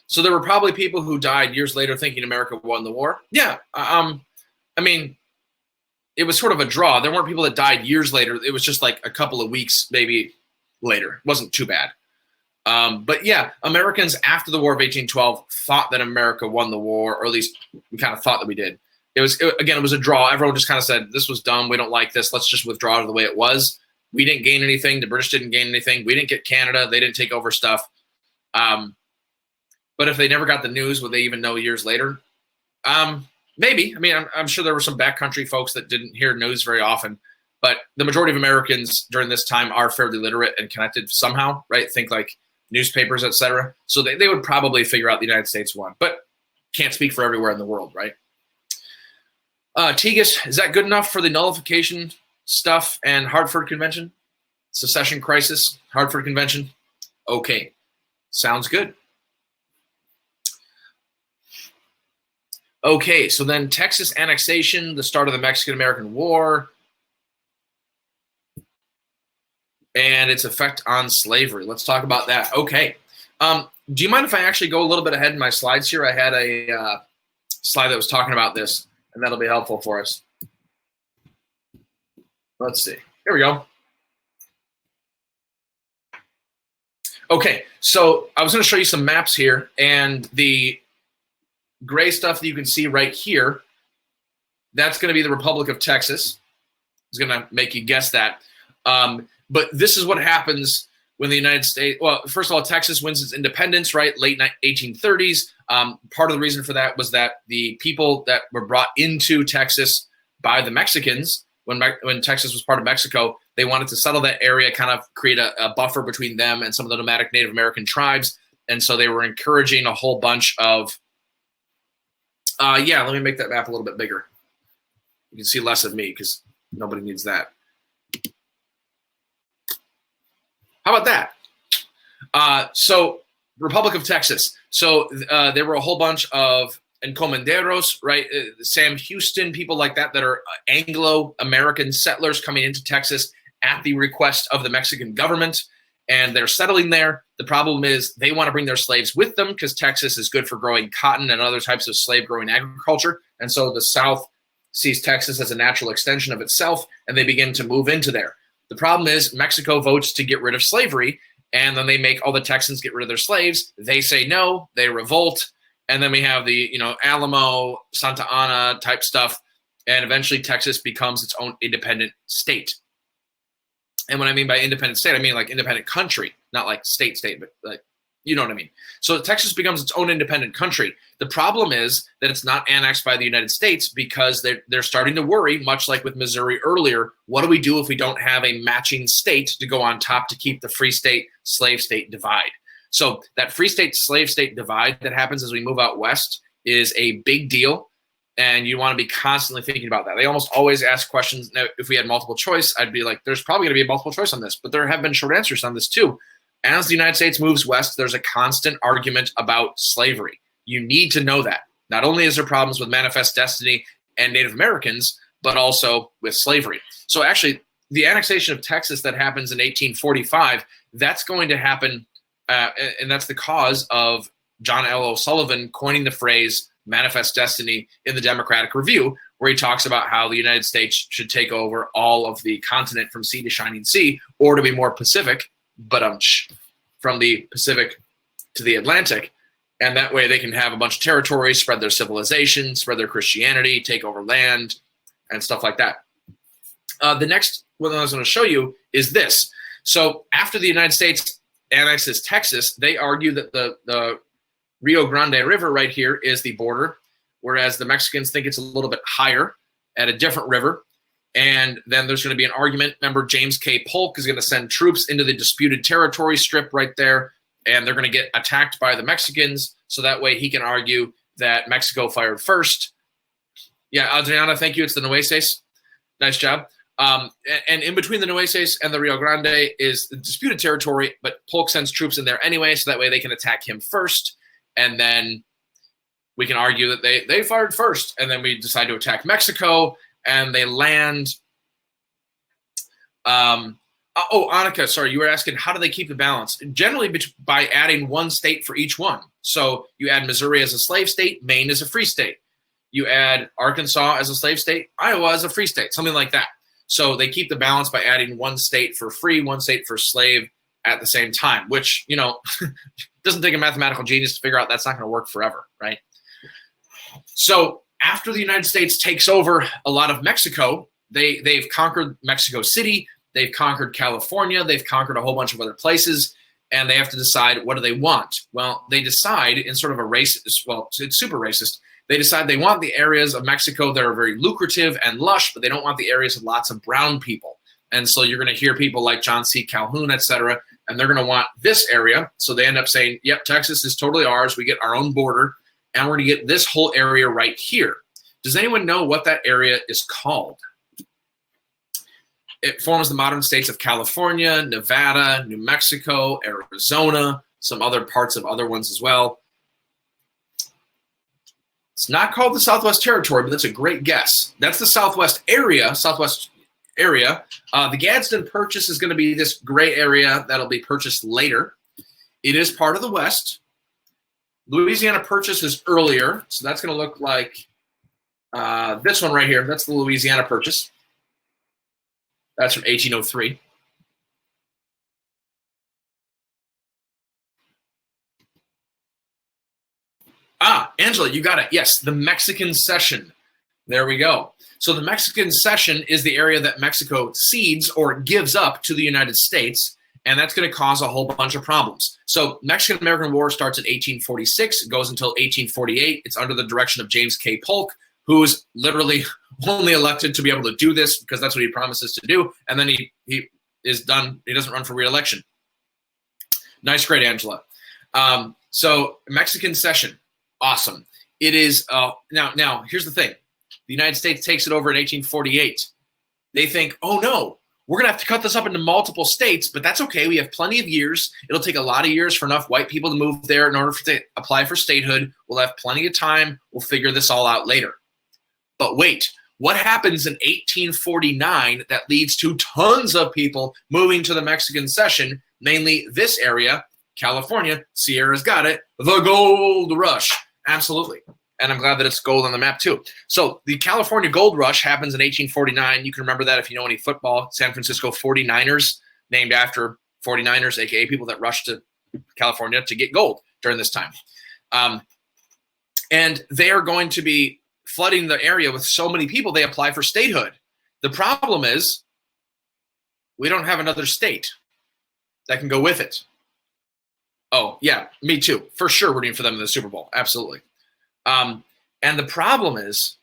So there were probably people who died years later thinking America won the war. Yeah, I mean, it was sort of a draw. There weren't people that died years later. It was just like a couple of weeks maybe later. It wasn't too bad. But yeah, Americans after the War of 1812 thought that America won the war, or at least we kind of thought that we did. It was a draw. Everyone just kind of said, this was dumb. We don't like this. Let's just withdraw to the way it was. We didn't gain anything. The British didn't gain anything. We didn't get Canada. They didn't take over stuff. But if they never got the news, would they even know years later? Maybe. I mean, I'm sure there were some backcountry folks that didn't hear news very often. But the majority of Americans during this time are fairly literate and connected somehow, right? Think like newspapers, etc. So they would probably figure out the United States won. But can't speak for everywhere in the world, right? Tigist, is that good enough for the nullification stuff and Hartford Convention? Secession crisis, Hartford Convention? Okay. Sounds good. Okay, so then Texas annexation, the start of the Mexican-American War, and its effect on slavery. Let's talk about that. Okay. Do you mind if I actually go a little bit ahead in my slides here? I had a slide that was talking about this, and that'll be helpful for us. Let's see. Here we go. Okay, so I was going to show you some maps here, and the gray stuff that you can see right here, that's going to be the Republic of Texas. It's going to make you guess that. But this is what happens when the United States, well, first of all, Texas wins its independence, right? Late 1830s. Part of the reason for that was that the people that were brought into Texas by the Mexicans, when Texas was part of Mexico, they wanted to settle that area, kind of create a buffer between them and some of the nomadic Native American tribes. And so they were encouraging a whole bunch of, yeah, let me make that map a little bit bigger. You can see less of me because nobody needs that. How about that? So Republic of Texas. So there were a whole bunch of encomenderos, right? Sam Houston, people like that are Anglo-American settlers coming into Texas at the request of the Mexican government, and they're settling there. The problem is they want to bring their slaves with them because Texas is good for growing cotton and other types of slave-growing agriculture, and so the South sees Texas as a natural extension of itself, and they begin to move into there. The problem is Mexico votes to get rid of slavery, and then they make all the Texans get rid of their slaves. They say no, they revolt, and then we have the Alamo, Santa Ana type stuff, and eventually Texas becomes its own independent state. And what I mean by independent state, I mean like independent country, not like state, but like, you know what I mean. So Texas becomes its own independent country. The problem is that it's not annexed by the United States because they're starting to worry, much like with Missouri earlier, what do we do if we don't have a matching state to go on top to keep the free state, slave state divide? So that free state, slave state divide that happens as we move out west is a big deal, and you want to be constantly thinking about that. They almost always ask questions. Now, if we had multiple choice, I'd be like, there's probably going to be a multiple choice on this, but there have been short answers on this too. As the United States moves west, there's a constant argument about slavery. You need to know that. Not only is there problems with manifest destiny and Native Americans, but also with slavery. So actually, the annexation of Texas that happens in 1845, that's going to happen, and that's the cause of John L. O'Sullivan coining the phrase manifest destiny in the Democratic Review, where he talks about how the United States should take over all of the continent from sea to shining sea, or to be more Pacific, but from the Pacific to the Atlantic. And that way they can have a bunch of territories, spread their civilization, spread their Christianity, take over land, and stuff like that. The next one I was going to show you is this. So after the United States annexes Texas, they argue that the Rio Grande River right here is the border, whereas the Mexicans think it's a little bit higher at a different river. And then there's going to be an argument. Remember, James K. Polk is going to send troops into the disputed territory strip right there, and they're going to get attacked by the Mexicans, so that way he can argue that Mexico fired first. Yeah, Adriana, thank you. It's the Nueces. Nice job. And in between the Nueces and the Rio Grande is the disputed territory, but Polk sends troops in there anyway, so that way they can attack him first. And then we can argue that they fired first, and then we decide to attack Mexico, and they land. Annika, sorry, you were asking how do they keep the balance? Generally by adding one state for each one. So you add Missouri as a slave state, Maine as a free state. You add Arkansas as a slave state, Iowa as a free state, something like that. So they keep the balance by adding one state for free, one state for slave at the same time, which, you know, doesn't take a mathematical genius to figure out that's not going to work forever, right? So after the United States takes over a lot of Mexico, they've conquered Mexico City, they've conquered California, they've conquered a whole bunch of other places, and they have to decide what do they want. Well, they decide in sort of a racist, well, it's super racist. They decide they want the areas of Mexico that are very lucrative and lush, but they don't want the areas with lots of brown people. And so you're going to hear people like John C. Calhoun, et cetera, and they're going to want this area. So they end up saying, yep, Texas is totally ours. We get our own border, and we're going to get this whole area right here. Does anyone know what that area is called? It forms the modern states of California, Nevada, New Mexico, Arizona, some other parts of other ones as well. It's not called the Southwest Territory, but that's a great guess. That's the Southwest area. The Gadsden Purchase is going to be this gray area that'll be purchased later. It is part of the West. Louisiana Purchase is earlier, so that's going to look like this one right here. That's the Louisiana Purchase. That's from 1803. Angela, you got it. Yes, the Mexican Cession. There we go. So the Mexican Cession is the area that Mexico cedes or gives up to the United States, and that's going to cause a whole bunch of problems. So Mexican-American War starts in 1846. It goes until 1848. It's under the direction of James K. Polk, who's literally only elected to be able to do this because that's what he promises to do, and then he is done. He doesn't run for re-election. Nice, great, Angela. So Mexican Cession. Awesome. It is now. Here's the thing: the United States takes it over in 1848. They think, oh no, we're gonna have to cut this up into multiple states, but that's okay. We have plenty of years. It'll take a lot of years for enough white people to move there in order to apply for statehood. We'll have plenty of time. We'll figure this all out later. But wait, what happens in 1849 that leads to tons of people moving to the Mexican Cession, mainly this area, California? Sierra's got it. The gold rush. Absolutely. And I'm glad that it's gold on the map too. So the California gold rush happens in 1849. You can remember that if you know any football. San Francisco 49ers, named after 49ers, aka people that rushed to California to get gold during this time. And they are going to be flooding the area with so many people, they apply for statehood. The problem is we don't have another state that can go with it. Oh, yeah, me too. For sure, rooting for them in the Super Bowl. Absolutely. And the problem is,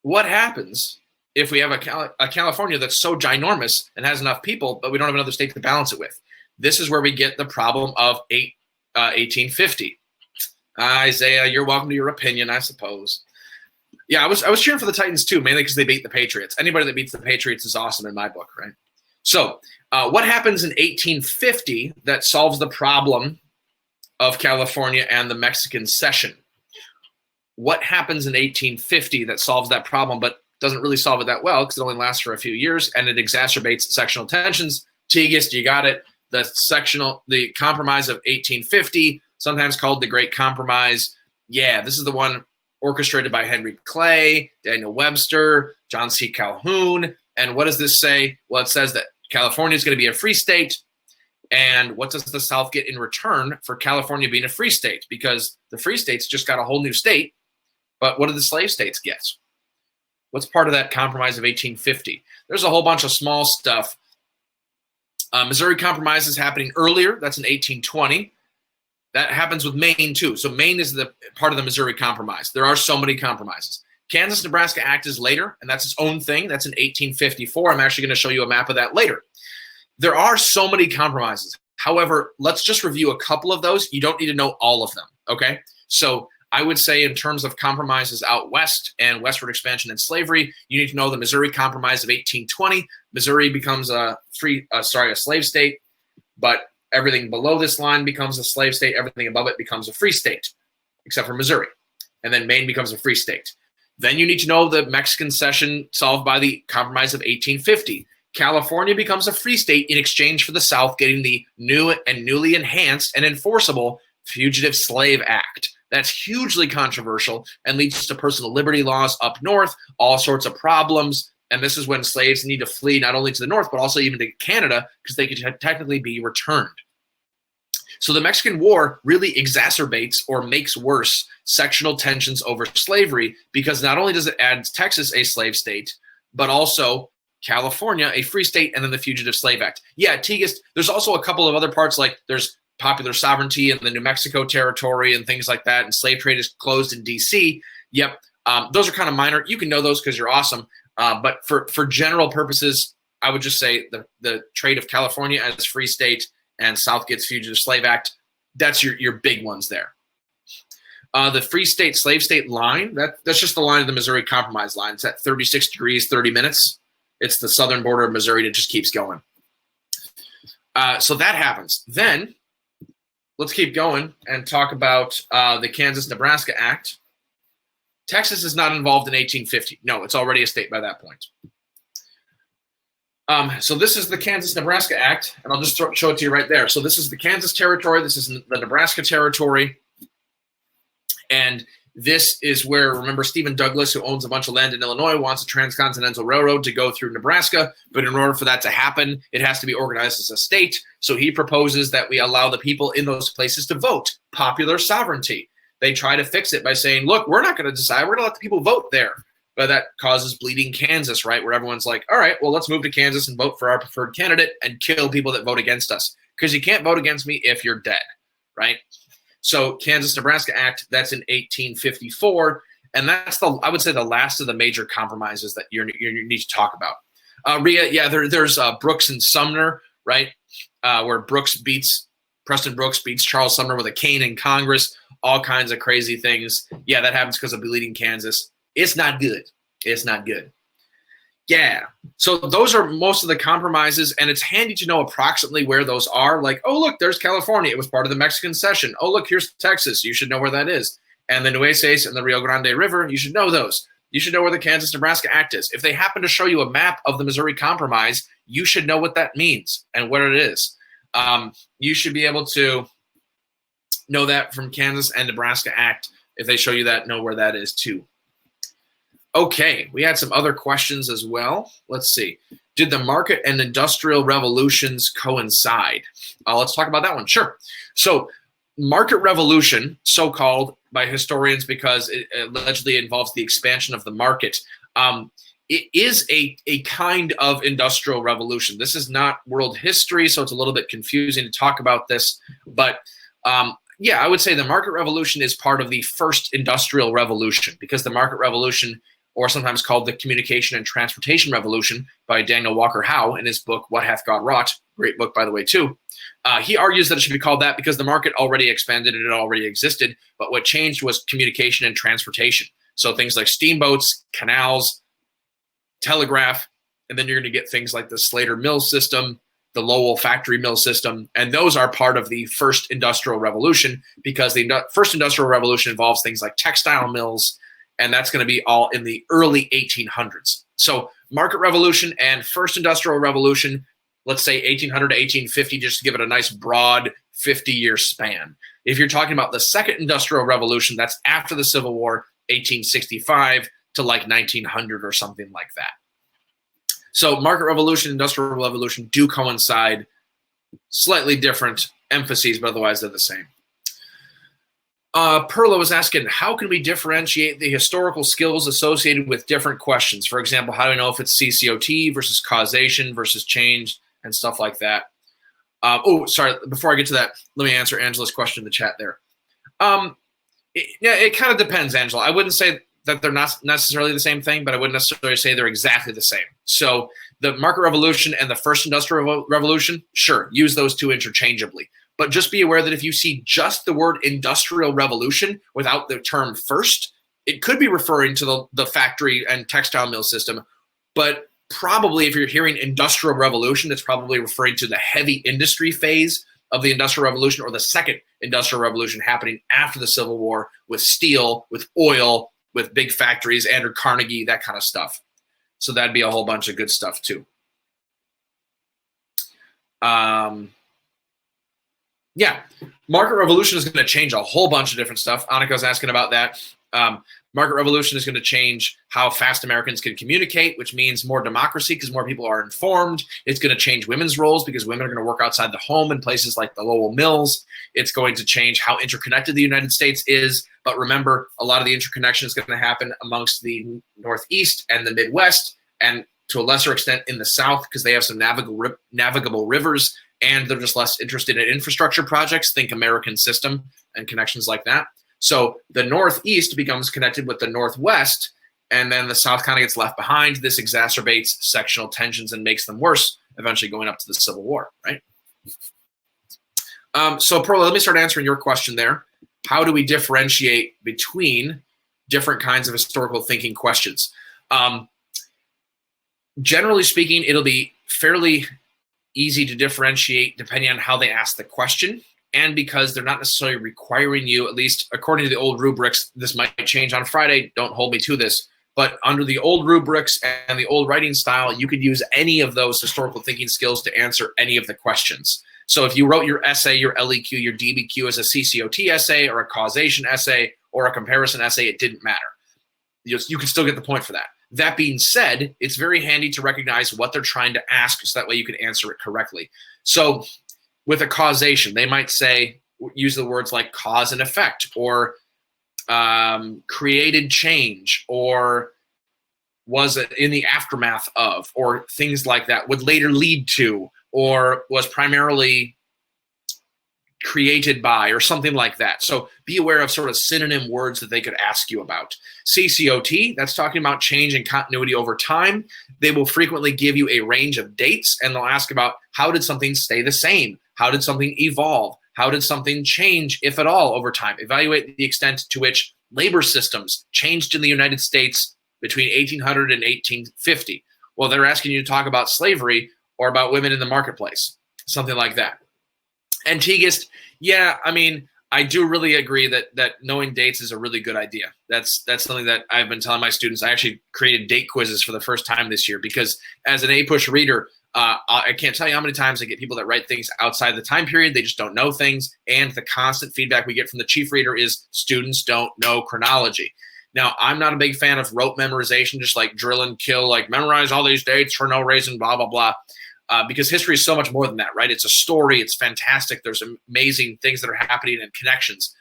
what happens if we have a California that's so ginormous and has enough people, but we don't have another state to balance it with? This is where we get the problem of 1850. Isaiah, you're welcome to your opinion, I suppose. Yeah, I was cheering for the Titans too, mainly because they beat the Patriots. Anybody that beats the Patriots is awesome in my book, right? So what happens in 1850 that solves the problem of California and the Mexican cession? What happens in 1850 that solves that problem but doesn't really solve it that well because it only lasts for a few years and it exacerbates sectional tensions? Teagues, you got it. The Compromise of 1850, sometimes called the Great Compromise. Yeah, this is the one orchestrated by Henry Clay, Daniel Webster, John C. Calhoun. And what does this say? Well, it says that California is going to be a free state. And what does the South get in return for California being a free state? Because the free states just got a whole new state. But what do the slave states get? What's part of that Compromise of 1850? There's a whole bunch of small stuff. Missouri Compromise is happening earlier. That's in 1820. That happens with Maine, too. So Maine is the part of the Missouri Compromise. There are so many compromises. Kansas-Nebraska Act is later, and that's its own thing. That's in 1854. I'm actually going to show you a map of that later. There are so many compromises. However, let's just review a couple of those. You don't need to know all of them, okay? So I would say in terms of compromises out west and westward expansion and slavery, you need to know the Missouri Compromise of 1820. Missouri becomes a slave state, but everything below this line becomes a slave state. Everything above it becomes a free state, except for Missouri. And then Maine becomes a free state. Then you need to know the Mexican cession solved by the Compromise of 1850. California becomes a free state in exchange for the South getting the new and newly enhanced and enforceable Fugitive Slave Act. That's hugely controversial and leads to personal liberty laws up north, all sorts of problems. And this is when slaves need to flee not only to the north, but also even to Canada because they could technically be returned. So the Mexican War really exacerbates or makes worse sectional tensions over slavery because not only does it add Texas a slave state, but also California a free state and then the Fugitive Slave Act. Yeah, Teagues, there's also a couple of other parts like there's popular sovereignty in the New Mexico territory and things like that, and slave trade is closed in D.C. Yep, those are kind of minor. You can know those because you're awesome. But for general purposes, I would just say the trade of California as free state and South gets Fugitive Slave Act, that's your big ones there. The free state, slave state line, that's just the line of the Missouri Compromise line. It's at 36 degrees, 30 minutes. It's the southern border of Missouri that just keeps going. So that happens. Then let's keep going and talk about the Kansas-Nebraska Act. Texas is not involved in 1850. No, it's already a state by that point. So this is the Kansas-Nebraska Act, and I'll just show it to you right there. So this is the Kansas territory. This is the Nebraska territory. And this is where, remember, Stephen Douglas, who owns a bunch of land in Illinois, wants a transcontinental railroad to go through Nebraska. But in order for that to happen, it has to be organized as a state. So he proposes that we allow the people in those places to vote, popular sovereignty. They try to fix it by saying, look, we're not going to decide. We're going to let the people vote there. But that causes bleeding Kansas, right, where everyone's like, all right, well, let's move to Kansas and vote for our preferred candidate and kill people that vote against us. Because you can't vote against me if you're dead, right? So Kansas-Nebraska Act, that's in 1854. And that's, I would say, the last of the major compromises that you need to talk about. Rhea, yeah, there's Brooks and Sumner, right, where Preston Brooks beats Charles Sumner with a cane in Congress, all kinds of crazy things. Yeah, that happens because of bleeding Kansas. It's not good. It's not good. Yeah. So those are most of the compromises, and it's handy to know approximately where those are. Like, oh, look, there's California. It was part of the Mexican cession. Oh, look, here's Texas. You should know where that is. And the Nueces and the Rio Grande River, you should know those. You should know where the Kansas-Nebraska Act is. If they happen to show you a map of the Missouri Compromise, you should know what that means and what it is. You should be able to know that from Kansas and Nebraska Act. If they show you that, know where that is too. Okay, we had some other questions as well. Let's see. Did the market and industrial revolutions coincide? Let's talk about that one. Sure. So market revolution, so-called by historians because it allegedly involves the expansion of the market, it is a kind of industrial revolution. This is not world history, so it's a little bit confusing to talk about this. But yeah, I would say the market revolution is part of the first industrial revolution because the market revolution or sometimes called the Communication and Transportation Revolution by Daniel Walker Howe in his book, What Hath God Wrought? Great book, by the way, too. He argues that it should be called that because the market already expanded and it already existed, but what changed was communication and transportation. So things like steamboats, canals, telegraph, and then you're going to get things like the Slater mill system, the Lowell factory mill system, and those are part of the first industrial revolution because the first industrial revolution involves things like textile mills, and that's going to be all in the early 1800s. So market revolution and first industrial revolution, let's say 1800 to 1850, just to give it a nice broad 50-year span. If you're talking about the second industrial revolution, that's after the Civil War, 1865 to like 1900 or something like that. So market revolution, industrial revolution do coincide, slightly different emphases, but otherwise they're the same. Perla was asking, how can we differentiate the historical skills associated with different questions? For example, how do we know if it's CCOT versus causation versus change and stuff like that? Before I get to that, let me answer Angela's question in the chat there. It kind of depends, Angela. I wouldn't say that they're not necessarily the same thing, but I wouldn't necessarily say they're exactly the same. So the market revolution and the first industrial revolution, sure, use those two interchangeably. But just be aware that if you see just the word industrial revolution without the term first, it could be referring to the factory and textile mill system. But probably if you're hearing industrial revolution, it's probably referring to the heavy industry phase of the industrial revolution or the second industrial revolution happening after the Civil War with steel, with oil, with big factories, Andrew Carnegie, that kind of stuff. So that'd be a whole bunch of good stuff too. Yeah, market revolution is going to change a whole bunch of different stuff. Annika was asking about that. Market revolution is going to change how fast Americans can communicate, which means more democracy because more people are informed. It's going to change women's roles because women are going to work outside the home in places like the Lowell Mills. It's going to change how interconnected the United States is. But remember, a lot of the interconnection is going to happen amongst the Northeast and the Midwest, and to a lesser extent in the South because they have some navigable rivers, and they're just less interested in infrastructure projects. Think American system and connections like that. So the Northeast becomes connected with the Northwest, and then the South kind of gets left behind. This exacerbates sectional tensions and makes them worse, eventually going up to the Civil War, right? So Perla, let me start answering your question there. How do we differentiate between different kinds of historical thinking questions? Generally speaking, it'll be fairly easy to differentiate depending on how they ask the question, and because they're not necessarily requiring you, at least according to the old rubrics, this might change on Friday, don't hold me to this, but under the old rubrics and the old writing style, you could use any of those historical thinking skills to answer any of the questions. So if you wrote your essay, your LEQ, your DBQ as a CCOT essay or a causation essay or a comparison essay, it didn't matter. You can still get the point for that. That being said, it's very handy to recognize what they're trying to ask so that way you can answer it correctly. So with a causation, they might say, use the words like cause and effect, or created change, or was it in the aftermath of, or things like that, would later lead to, or was primarily created by, or something like that. So be aware of sort of synonym words that they could ask you about. CCOT, that's talking about change and continuity over time. They will frequently give you a range of dates, and they'll ask about how did something stay the same? How did something evolve? How did something change, if at all, over time? Evaluate the extent to which labor systems changed in the United States between 1800 and 1850. Well, they're asking you to talk about slavery or about women in the marketplace, something like that. Antigist, yeah, I mean, I do really agree that knowing dates is a really good idea. That's something that I've been telling my students. I actually created date quizzes for the first time this year because as an APUSH reader, I can't tell you how many times I get people that write things outside the time period. They just don't know things. And the constant feedback we get from the chief reader is students don't know chronology. Now, I'm not a big fan of rote memorization, just like drill and kill, like memorize all these dates for no reason, blah, blah, blah. Because history is so much more than that, right? It's a story. It's fantastic. There's amazing things that are happening and connections.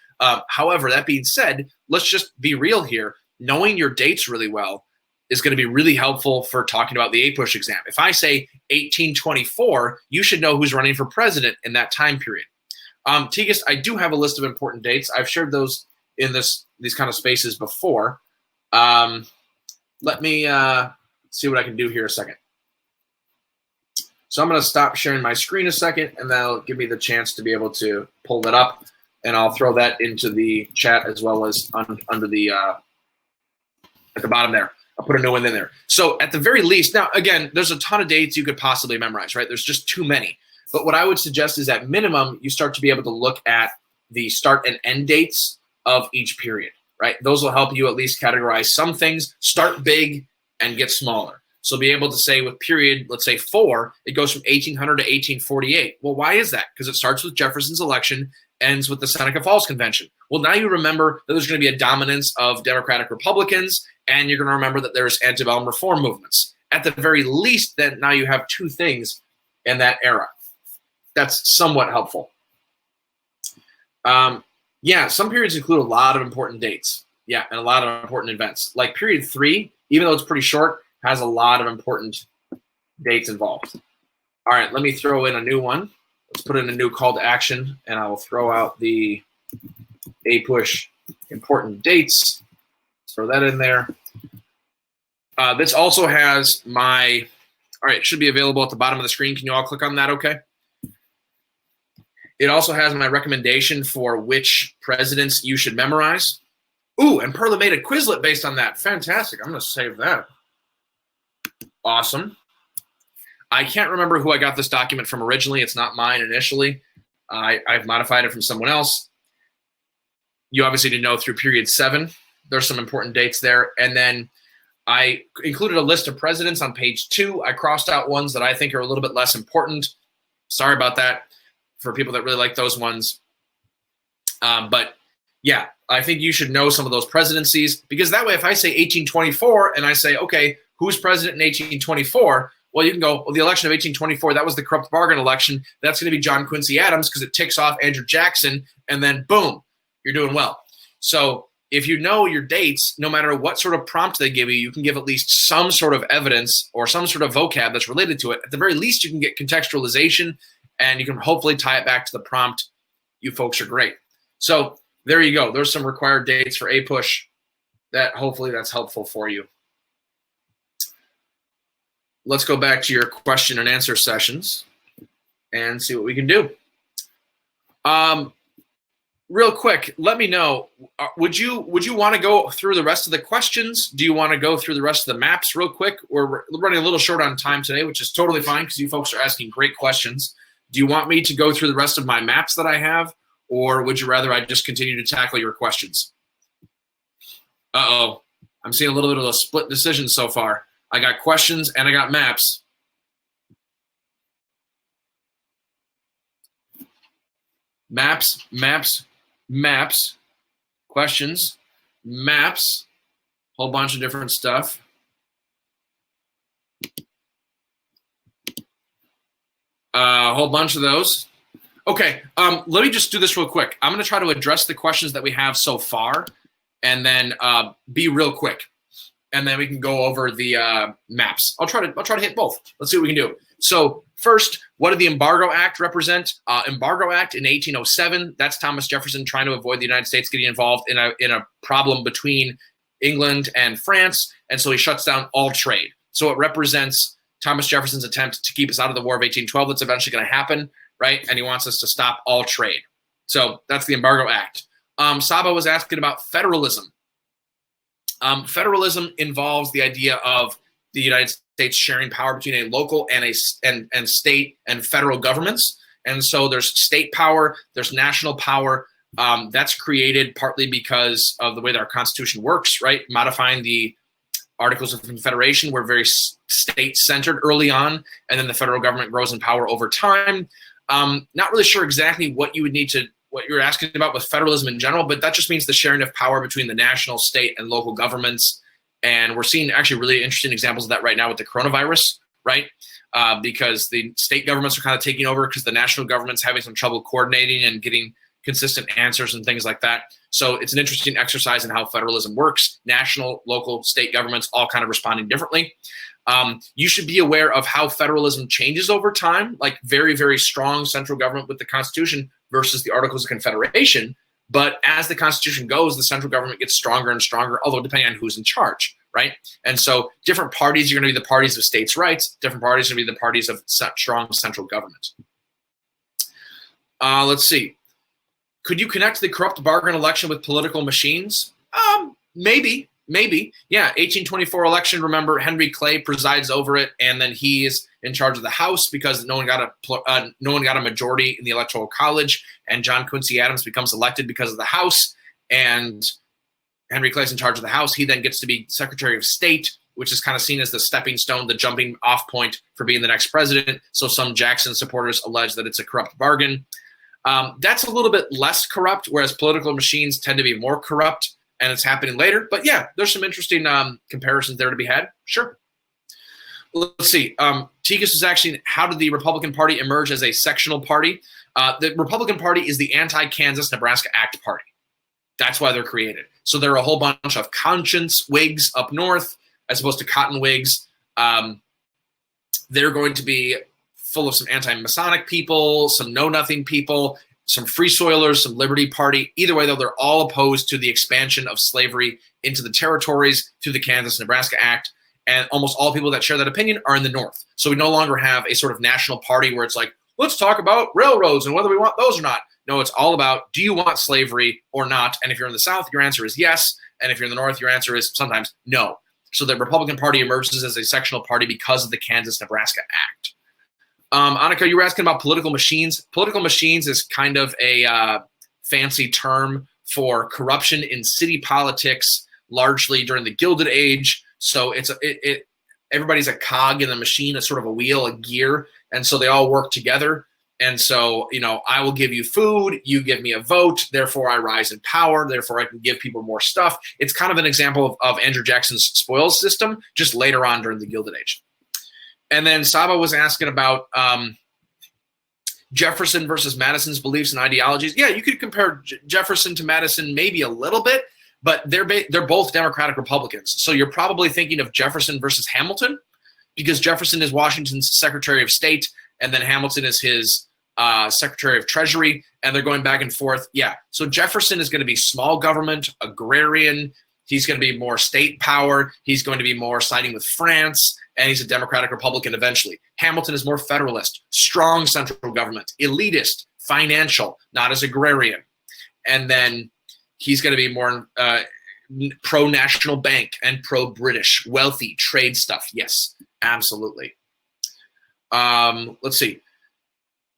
However, that being said, let's just be real here. Knowing your dates really well is going to be really helpful for talking about the APUSH exam. If I say 1824, you should know who's running for president in that time period. Tigist, I do have a list of important dates. I've shared those in these kind of spaces before. let me see what I can do here a second. So I'm going to stop sharing my screen a second, and that'll give me the chance to be able to pull that up, and I'll throw that into the chat as well as under the at the bottom there. I'll put a new one in there. So at the very least, now again, there's a ton of dates you could possibly memorize, right? There's just too many. But what I would suggest is at minimum, you start to be able to look at the start and end dates of each period, right? Those will help you at least categorize some things, start big and get smaller. So be able to say with period, let's say 4, it goes from 1800 to 1848. Well, why is that? Because it starts with Jefferson's election, ends with the Seneca Falls Convention. Well, now you remember that there's going to be a dominance of Democratic Republicans, and you're going to remember that there's antebellum reform movements. At the very least, then now you have 2 things in that era. That's somewhat helpful. Yeah, some periods include a lot of important dates. Yeah, and a lot of important events. Like period 3, even though it's pretty short, has a lot of important dates involved. All right, let me throw in a new one. Let's put in a new call to action, and I will throw out the APUSH important dates. Throw that in there. This also has my, all right, it should be available at the bottom of the screen. Can you all click on that, okay? It also has my recommendation for which presidents you should memorize. Ooh, and Perla made a Quizlet based on that. Fantastic. I'm going to save that. Awesome. I can't remember who I got this document from originally. It's not mine initially. I've modified it from someone else. You obviously didn't know through period 7. There's some important dates there. And then I included a list of presidents on page 2. I crossed out ones that I think are a little bit less important. Sorry about that for people that really like those ones. But yeah, I think you should know some of those presidencies, because that way if I say 1824 and I say, okay, who's president in 1824? Well, you can go, well, the election of 1824, that was the corrupt bargain election. That's going to be John Quincy Adams because it ticks off Andrew Jackson, and then boom, you're doing well. So if you know your dates, no matter what sort of prompt they give you, you can give at least some sort of evidence or some sort of vocab that's related to it. At the very least, you can get contextualization, and you can hopefully tie it back to the prompt. You folks are great. So there you go. There's some required dates for APUSH. That hopefully that's helpful for you. Let's go back to your question and answer sessions and see what we can do. Real quick, let me know, would you want to go through the rest of the questions? Do you want to go through the rest of the maps real quick? We're running a little short on time today, which is totally fine because you folks are asking great questions. Do you want me to go through the rest of my maps that I have, or would you rather I just continue to tackle your questions? Uh-oh, I'm seeing a little bit of a split decision so far. I got questions and I got maps. Maps, maps, maps, questions, maps, whole bunch of different stuff. A whole bunch of those. Okay, let me just do this real quick. I'm going to try to address the questions that we have so far, and then be real quick. And then we can go over the maps. I'll try to hit both. Let's see what we can do. So first, what did the Embargo Act represent? Embargo Act in 1807. That's Thomas Jefferson trying to avoid the United States getting involved in a problem between England and France, and so he shuts down all trade. So it represents Thomas Jefferson's attempt to keep us out of the War of 1812 that's eventually going to happen, right? And he wants us to stop all trade. So that's the Embargo Act. Saba was asking about federalism. Federalism involves the idea of the United States sharing power between a local and state and federal governments. And so there's state power, there's national power. That's created partly because of the way that our Constitution works, right? Modifying the Articles of Confederation were very state-centered early on, and then the federal government grows in power over time. Not really sure exactly what you would need to what you're asking about with federalism in general, but that just means the sharing of power between the national, state, and local governments. And we're seeing actually really interesting examples of that right now with the coronavirus, right? Because the state governments are kind of taking over because the national government's having some trouble coordinating and getting consistent answers and things like that. So it's an interesting exercise in how federalism works. National, local, state governments all kind of responding differently. You should be aware of how federalism changes over time, like very, very strong central government with the Constitution versus the Articles of Confederation. But as the Constitution goes, the central government gets stronger and stronger, although depending on who's in charge, right? And so different parties are going to be the parties of states' rights. Different parties are going to be the parties of strong central government. Let's see. Could you connect the corrupt bargain election with political machines? Maybe. Yeah, 1824 election, remember, Henry Clay presides over it, and then he is in charge of the House because no one got a majority in the Electoral College, and John Quincy Adams becomes elected because of the House, and Henry Clay's in charge of the House. He then gets to be Secretary of State, which is kind of seen as the stepping stone, the jumping off point for being the next president. So some Jackson supporters allege that it's a corrupt bargain. That's a little bit less corrupt, whereas political machines tend to be more corrupt, and it's happening later. But yeah, there's some interesting comparisons there to be had. Sure. Let's see. Tigas is actually, how did the Republican Party emerge as a sectional party? The Republican Party is the anti-Kansas-Nebraska Act party. That's why they're created. So there are a whole bunch of conscience Whigs up north as opposed to cotton Whigs. They're going to be full of some anti-Masonic people, some know-nothing people, some Free Soilers, some Liberty Party. Either way, though, they're all opposed to the expansion of slavery into the territories through the Kansas-Nebraska Act. And almost all people that share that opinion are in the North. So we no longer have a sort of national party where it's like, let's talk about railroads and whether we want those or not. No, it's all about, do you want slavery or not? And if you're in the South, your answer is yes. And if you're in the North, your answer is sometimes no. So the Republican Party emerges as a sectional party because of the Kansas-Nebraska Act. Annika, you were asking about political machines. Political machines is kind of a fancy term for corruption in city politics, largely during the Gilded Age. So everybody's a cog in the machine, a sort of a wheel, a gear, and so they all work together. And so, I will give you food, you give me a vote, therefore I rise in power, therefore I can give people more stuff. It's kind of an example of Andrew Jackson's spoils system, just later on during the Gilded Age. And then Saba was asking about Jefferson versus Madison's beliefs and ideologies. Yeah, you could compare Jefferson to Madison maybe a little bit, but they're both Democratic Republicans. So you're probably thinking of Jefferson versus Hamilton, because Jefferson is Washington's Secretary of State, and then Hamilton is his Secretary of Treasury, and they're going back and forth. Yeah, so Jefferson is going to be small government, agrarian. He's going to be more state power. He's going to be more siding with France, and he's a Democratic Republican eventually. Hamilton is more federalist, strong central government, elitist, financial, not as agrarian. And then he's going to be more pro-national bank and pro-British, wealthy, trade stuff. Yes, absolutely. Let's see.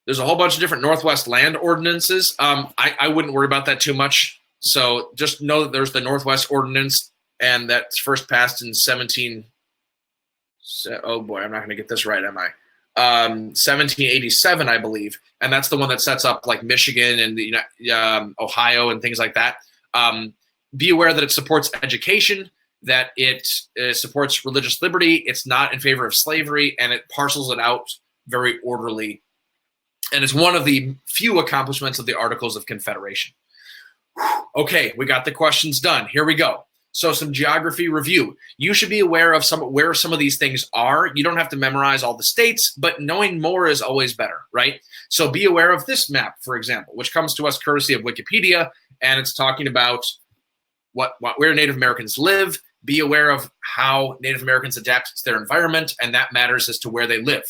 There's a whole bunch of different Northwest land ordinances. I wouldn't worry about that too much. So just know that there's the Northwest Ordinance, and that's first passed in oh boy, I'm not going to get this right, am I? 1787, I believe, and that's the one that sets up like Michigan and Ohio and things like that. Be aware that it supports education, that it supports religious liberty. It's not in favor of slavery, and it parcels it out very orderly. And it's one of the few accomplishments of the Articles of Confederation. Okay, we got the questions done. Here we go. So some geography review. You should be aware of where some of these things are. You don't have to memorize all the states, but knowing more is always better, right? So be aware of this map, for example, which comes to us courtesy of Wikipedia, and it's talking about where Native Americans live. Be aware of how Native Americans adapt to their environment, and that matters as to where they live.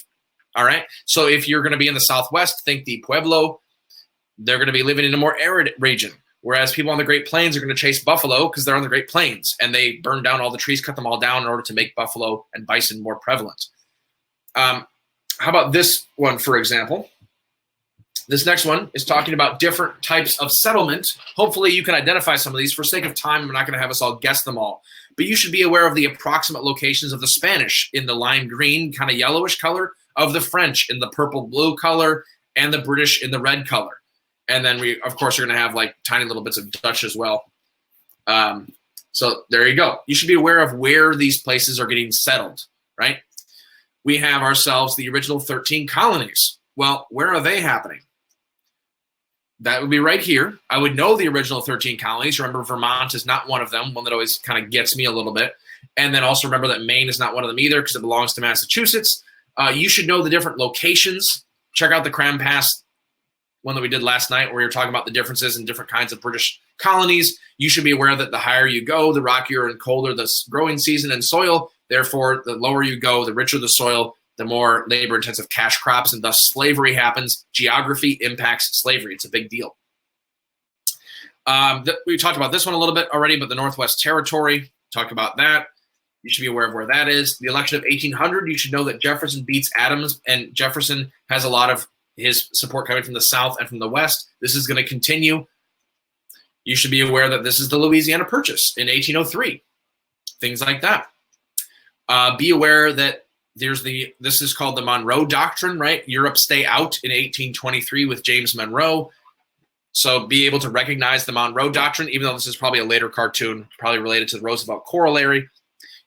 All right? So if you're going to be in the Southwest, think the Pueblo. They're going to be living in a more arid region. Whereas people on the Great Plains are going to chase buffalo because they're on the Great Plains, and they burn down all the trees, cut them all down in order to make buffalo and bison more prevalent. How about this one, for example? This next one is talking about different types of settlement. Hopefully you can identify some of these. For sake of time, I'm not going to have us all guess them all. But you should be aware of the approximate locations of the Spanish in the lime green, kind of yellowish color, of the French in the purple blue color, and the British in the red color. And then we, of course, are going to have like tiny little bits of Dutch as well. So there you go. You should be aware of where these places are getting settled, right? We have ourselves the original 13 colonies. Well, where are they happening? That would be right here. I would know the original 13 colonies. Remember, Vermont is not one of them, one that always kind of gets me a little bit. And then also remember that Maine is not one of them either because it belongs to Massachusetts. You should know the different locations. Check out the Cram Pass one that we did last night where we were talking about the differences in different kinds of British colonies. You should be aware that the higher you go, the rockier and colder the growing season and soil. Therefore, the lower you go, the richer the soil, the more labor-intensive cash crops, and thus slavery happens. Geography impacts slavery. It's a big deal. We talked about this one a little bit already, but the Northwest Territory, talked about that. You should be aware of where that is. The election of 1800, you should know that Jefferson beats Adams, and Jefferson has a lot of his support coming from the South and from the West. This is going to continue. You should be aware that this is the Louisiana Purchase in 1803. Things like that. Be aware that this is called the Monroe Doctrine, right? Europe stay out in 1823 with James Monroe. So be able to recognize the Monroe Doctrine, even though this is probably a later cartoon, probably related to the Roosevelt Corollary.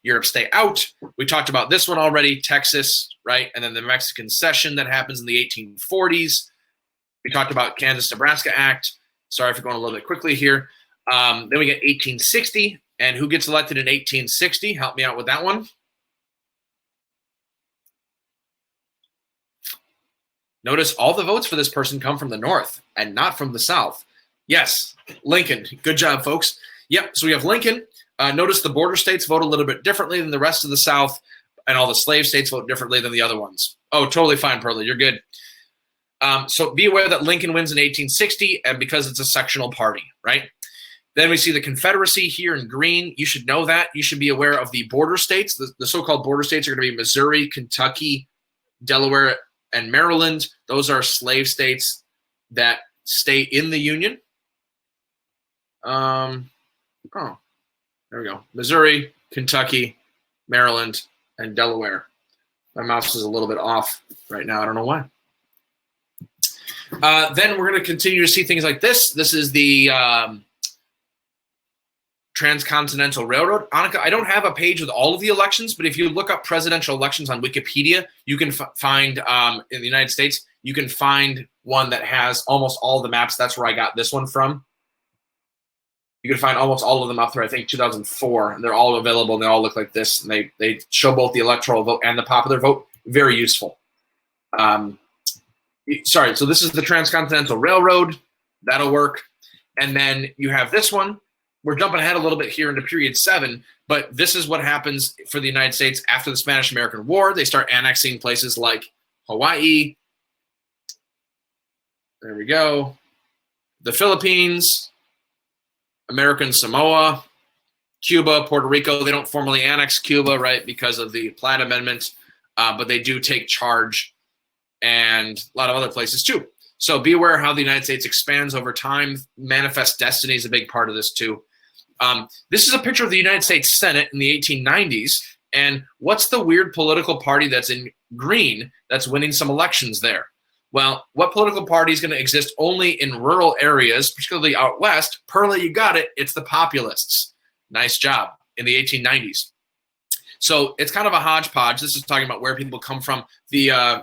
Europe stay out. We talked about this one already, Texas, right? And then the Mexican Cession that happens in the 1840s. We talked about Kansas-Nebraska Act. Sorry for going a little bit quickly here. Then we get 1860. And who gets elected in 1860? Help me out with that one. Notice all the votes for this person come from the North and not from the South. Yes, Lincoln. Good job, folks. Yep, so we have Lincoln. Notice the border states vote a little bit differently than the rest of the South, and all the slave states vote differently than the other ones. Oh, totally fine, Perla. You're good. So be aware that Lincoln wins in 1860, and because it's a sectional party, right? Then we see the Confederacy here in green. You should know that. You should be aware of the border states. The so-called border states are going to be Missouri, Kentucky, Delaware, and Maryland. Those are slave states that stay in the Union. There we go. Missouri, Kentucky, Maryland, and Delaware. My mouse is a little bit off right now. I don't know why. Then we're going to continue to see things like this. This is the Transcontinental Railroad. Annika, I don't have a page with all of the elections, but if you look up presidential elections on Wikipedia, you can find, in the United States, you can find one that has almost all the maps. That's where I got this one from. You can find almost all of them up through, I think, 2004, and they're all available, and they all look like this. And they show both the electoral vote and the popular vote. Very useful. Sorry, so this is the Transcontinental Railroad. That'll work. And then you have this one. We're jumping ahead a little bit here into period 7, but this is what happens for the United States after the Spanish-American War. They start annexing places like Hawaii. There we go. The Philippines, American Samoa, Cuba, Puerto Rico. They don't formally annex Cuba, right, because of the Platt Amendment, but they do take charge, and a lot of other places too. So be aware how the United States expands over time. Manifest Destiny is a big part of this too. This is a picture of the United States Senate in the 1890s. And what's the weird political party that's in green that's winning some elections there? Well, what political party is going to exist only in rural areas, particularly out west? Perla, you got it. It's the populists. Nice job in the 1890s. So it's kind of a hodgepodge. This is talking about where people come from. The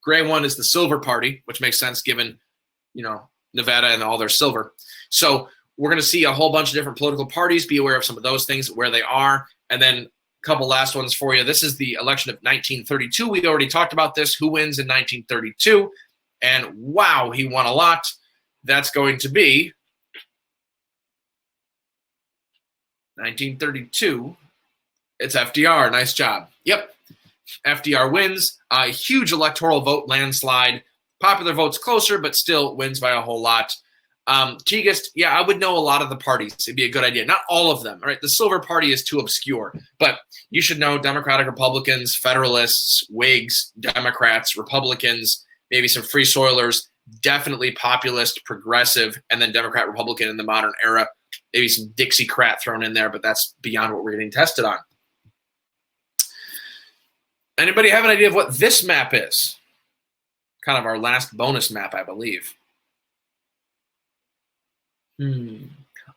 gray one is the Silver Party, which makes sense given, Nevada and all their silver. So we're going to see a whole bunch of different political parties. Be aware of some of those things, where they are. And then a couple last ones for you. This is the election of 1932. We already talked about this. Who wins in 1932? And wow, he won a lot. That's going to be 1932. It's FDR. Nice job. Yep. FDR wins. A huge electoral vote landslide. Popular vote's closer, but still wins by a whole lot. Tegist, yeah, I would know a lot of the parties. It'd be a good idea. Not all of them, all right? The Silver Party is too obscure, but you should know Democratic, Republicans, Federalists, Whigs, Democrats, Republicans, maybe some Free Soilers, definitely populist, progressive, and then Democrat, Republican in the modern era. Maybe some Dixiecrat thrown in there, but that's beyond what we're getting tested on. Anybody have an idea of what this map is? Kind of our last bonus map, I believe.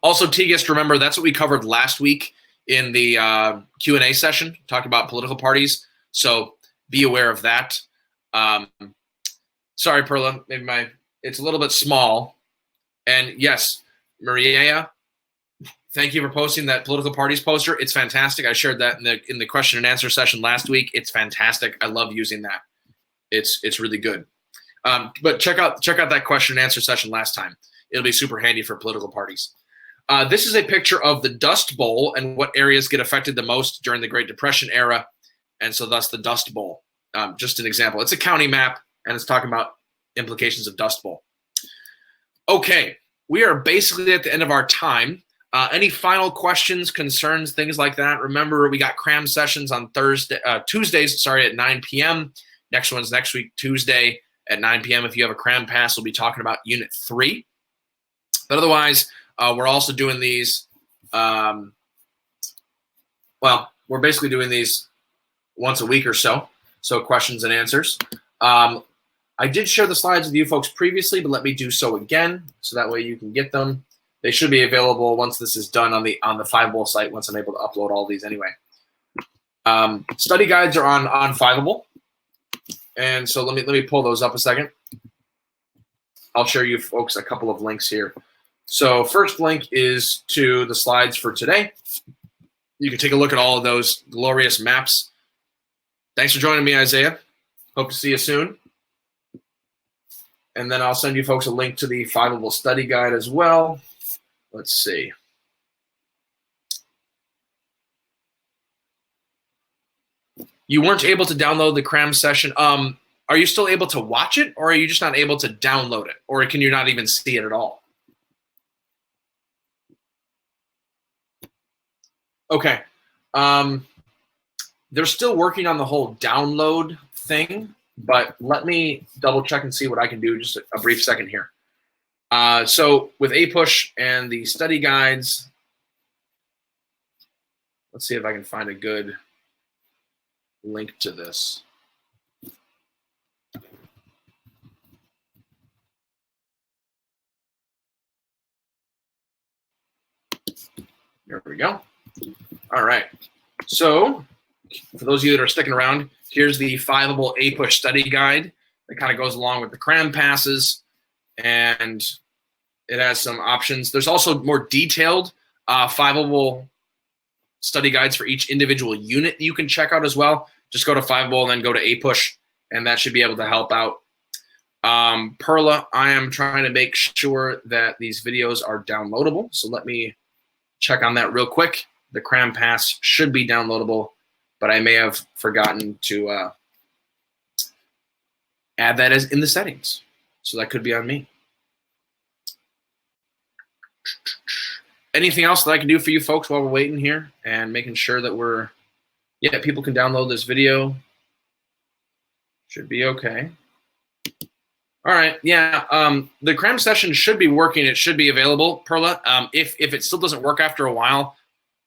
Also, Tegist, remember, that's what we covered last week in the Q&A session, talking about political parties. So be aware of that. Sorry, Perla, maybe it's a little bit small. And yes, Maria, thank you for posting that political parties poster. It's fantastic. I shared that in the question and answer session last week. It's fantastic. I love using that. It's really good. But check out that question and answer session last time. it'll be super handy for political parties. This is a picture of the Dust Bowl and what areas get affected the most during the Great Depression era, and so thus the Dust Bowl. Just an example. It's a county map, and it's talking about implications of Dust Bowl. Okay, we are basically at the end of our time. Any final questions, concerns, things like that? Remember, we got Cram sessions on Tuesdays at 9 p.m. Next one's next week, Tuesday at 9 p.m. If you have a Cram pass, we'll be talking about Unit 3. But otherwise, we're also doing these, we're basically doing these once a week or so. So questions and answers. I did share the slides with you folks previously, but let me do so again, so that way you can get them. They should be available once this is done on the Fiveable site, once I'm able to upload all these anyway. Study guides are on Fiveable. And so let me pull those up a second. I'll share you folks a couple of links here. So first link is to the slides for today. You can take a look at all of those glorious maps. Thanks for joining me, Isaiah. Hope to see you soon. And then I'll send you folks a link to the Fiveable study guide as well. Let's see. You weren't able to download the Cram session. Are you still able to watch it, or are you just not able to download it? Or can you not even see it at all? Okay. They're still working on the whole download thing, but let me double check and see what I can do. Just a brief second here. So with APUSH and the study guides, let's see if I can find a good link to this. There we go. All right. So for those of you that are sticking around, here's the Fiveable APUSH study guide that kind of goes along with the Cram passes, and it has some options. There's also more detailed Fiveable study guides for each individual unit you can check out as well. Just go to Fiveable and then go to APUSH, and that should be able to help out. Perla, I am trying to make sure that these videos are downloadable, so let me check on that real quick. The Cram pass should be downloadable, but I may have forgotten to add that as in the settings. So that could be on me. Anything else that I can do for you folks while we're waiting here and making sure that people can download this video? Should be okay. All right, yeah, the Cram session should be working. It should be available, Perla. If it still doesn't work after a while,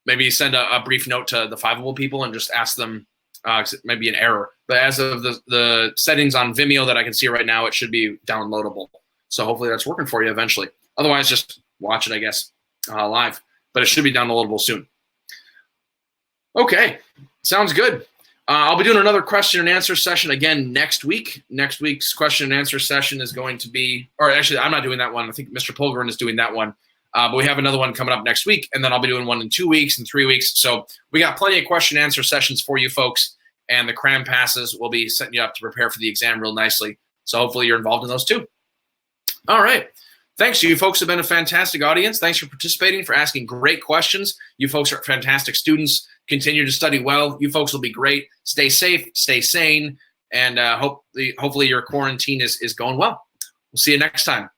maybe send a brief note to the Fiveable people and just ask them, it might be an error. But as of the settings on Vimeo that I can see right now, it should be downloadable. So hopefully that's working for you eventually. Otherwise, just watch it, I guess, live. But it should be downloadable soon. Okay, sounds good. I'll be doing another question and answer session again next week. Next week's question and answer session is going to be, or actually, I'm not doing that one. I think Mr. Polgren is doing that one. But we have another one coming up next week, and then I'll be doing one in 2 weeks and 3 weeks. So we got plenty of question and answer sessions for you folks, and the Cram passes will be setting you up to prepare for the exam real nicely. So hopefully you're involved in those too. All right. Thanks. You folks have been a fantastic audience. Thanks for participating, for asking great questions. You folks are fantastic students. Continue to study well. You folks will be great. Stay safe, stay sane, and hopefully your quarantine is going well. We'll see you next time.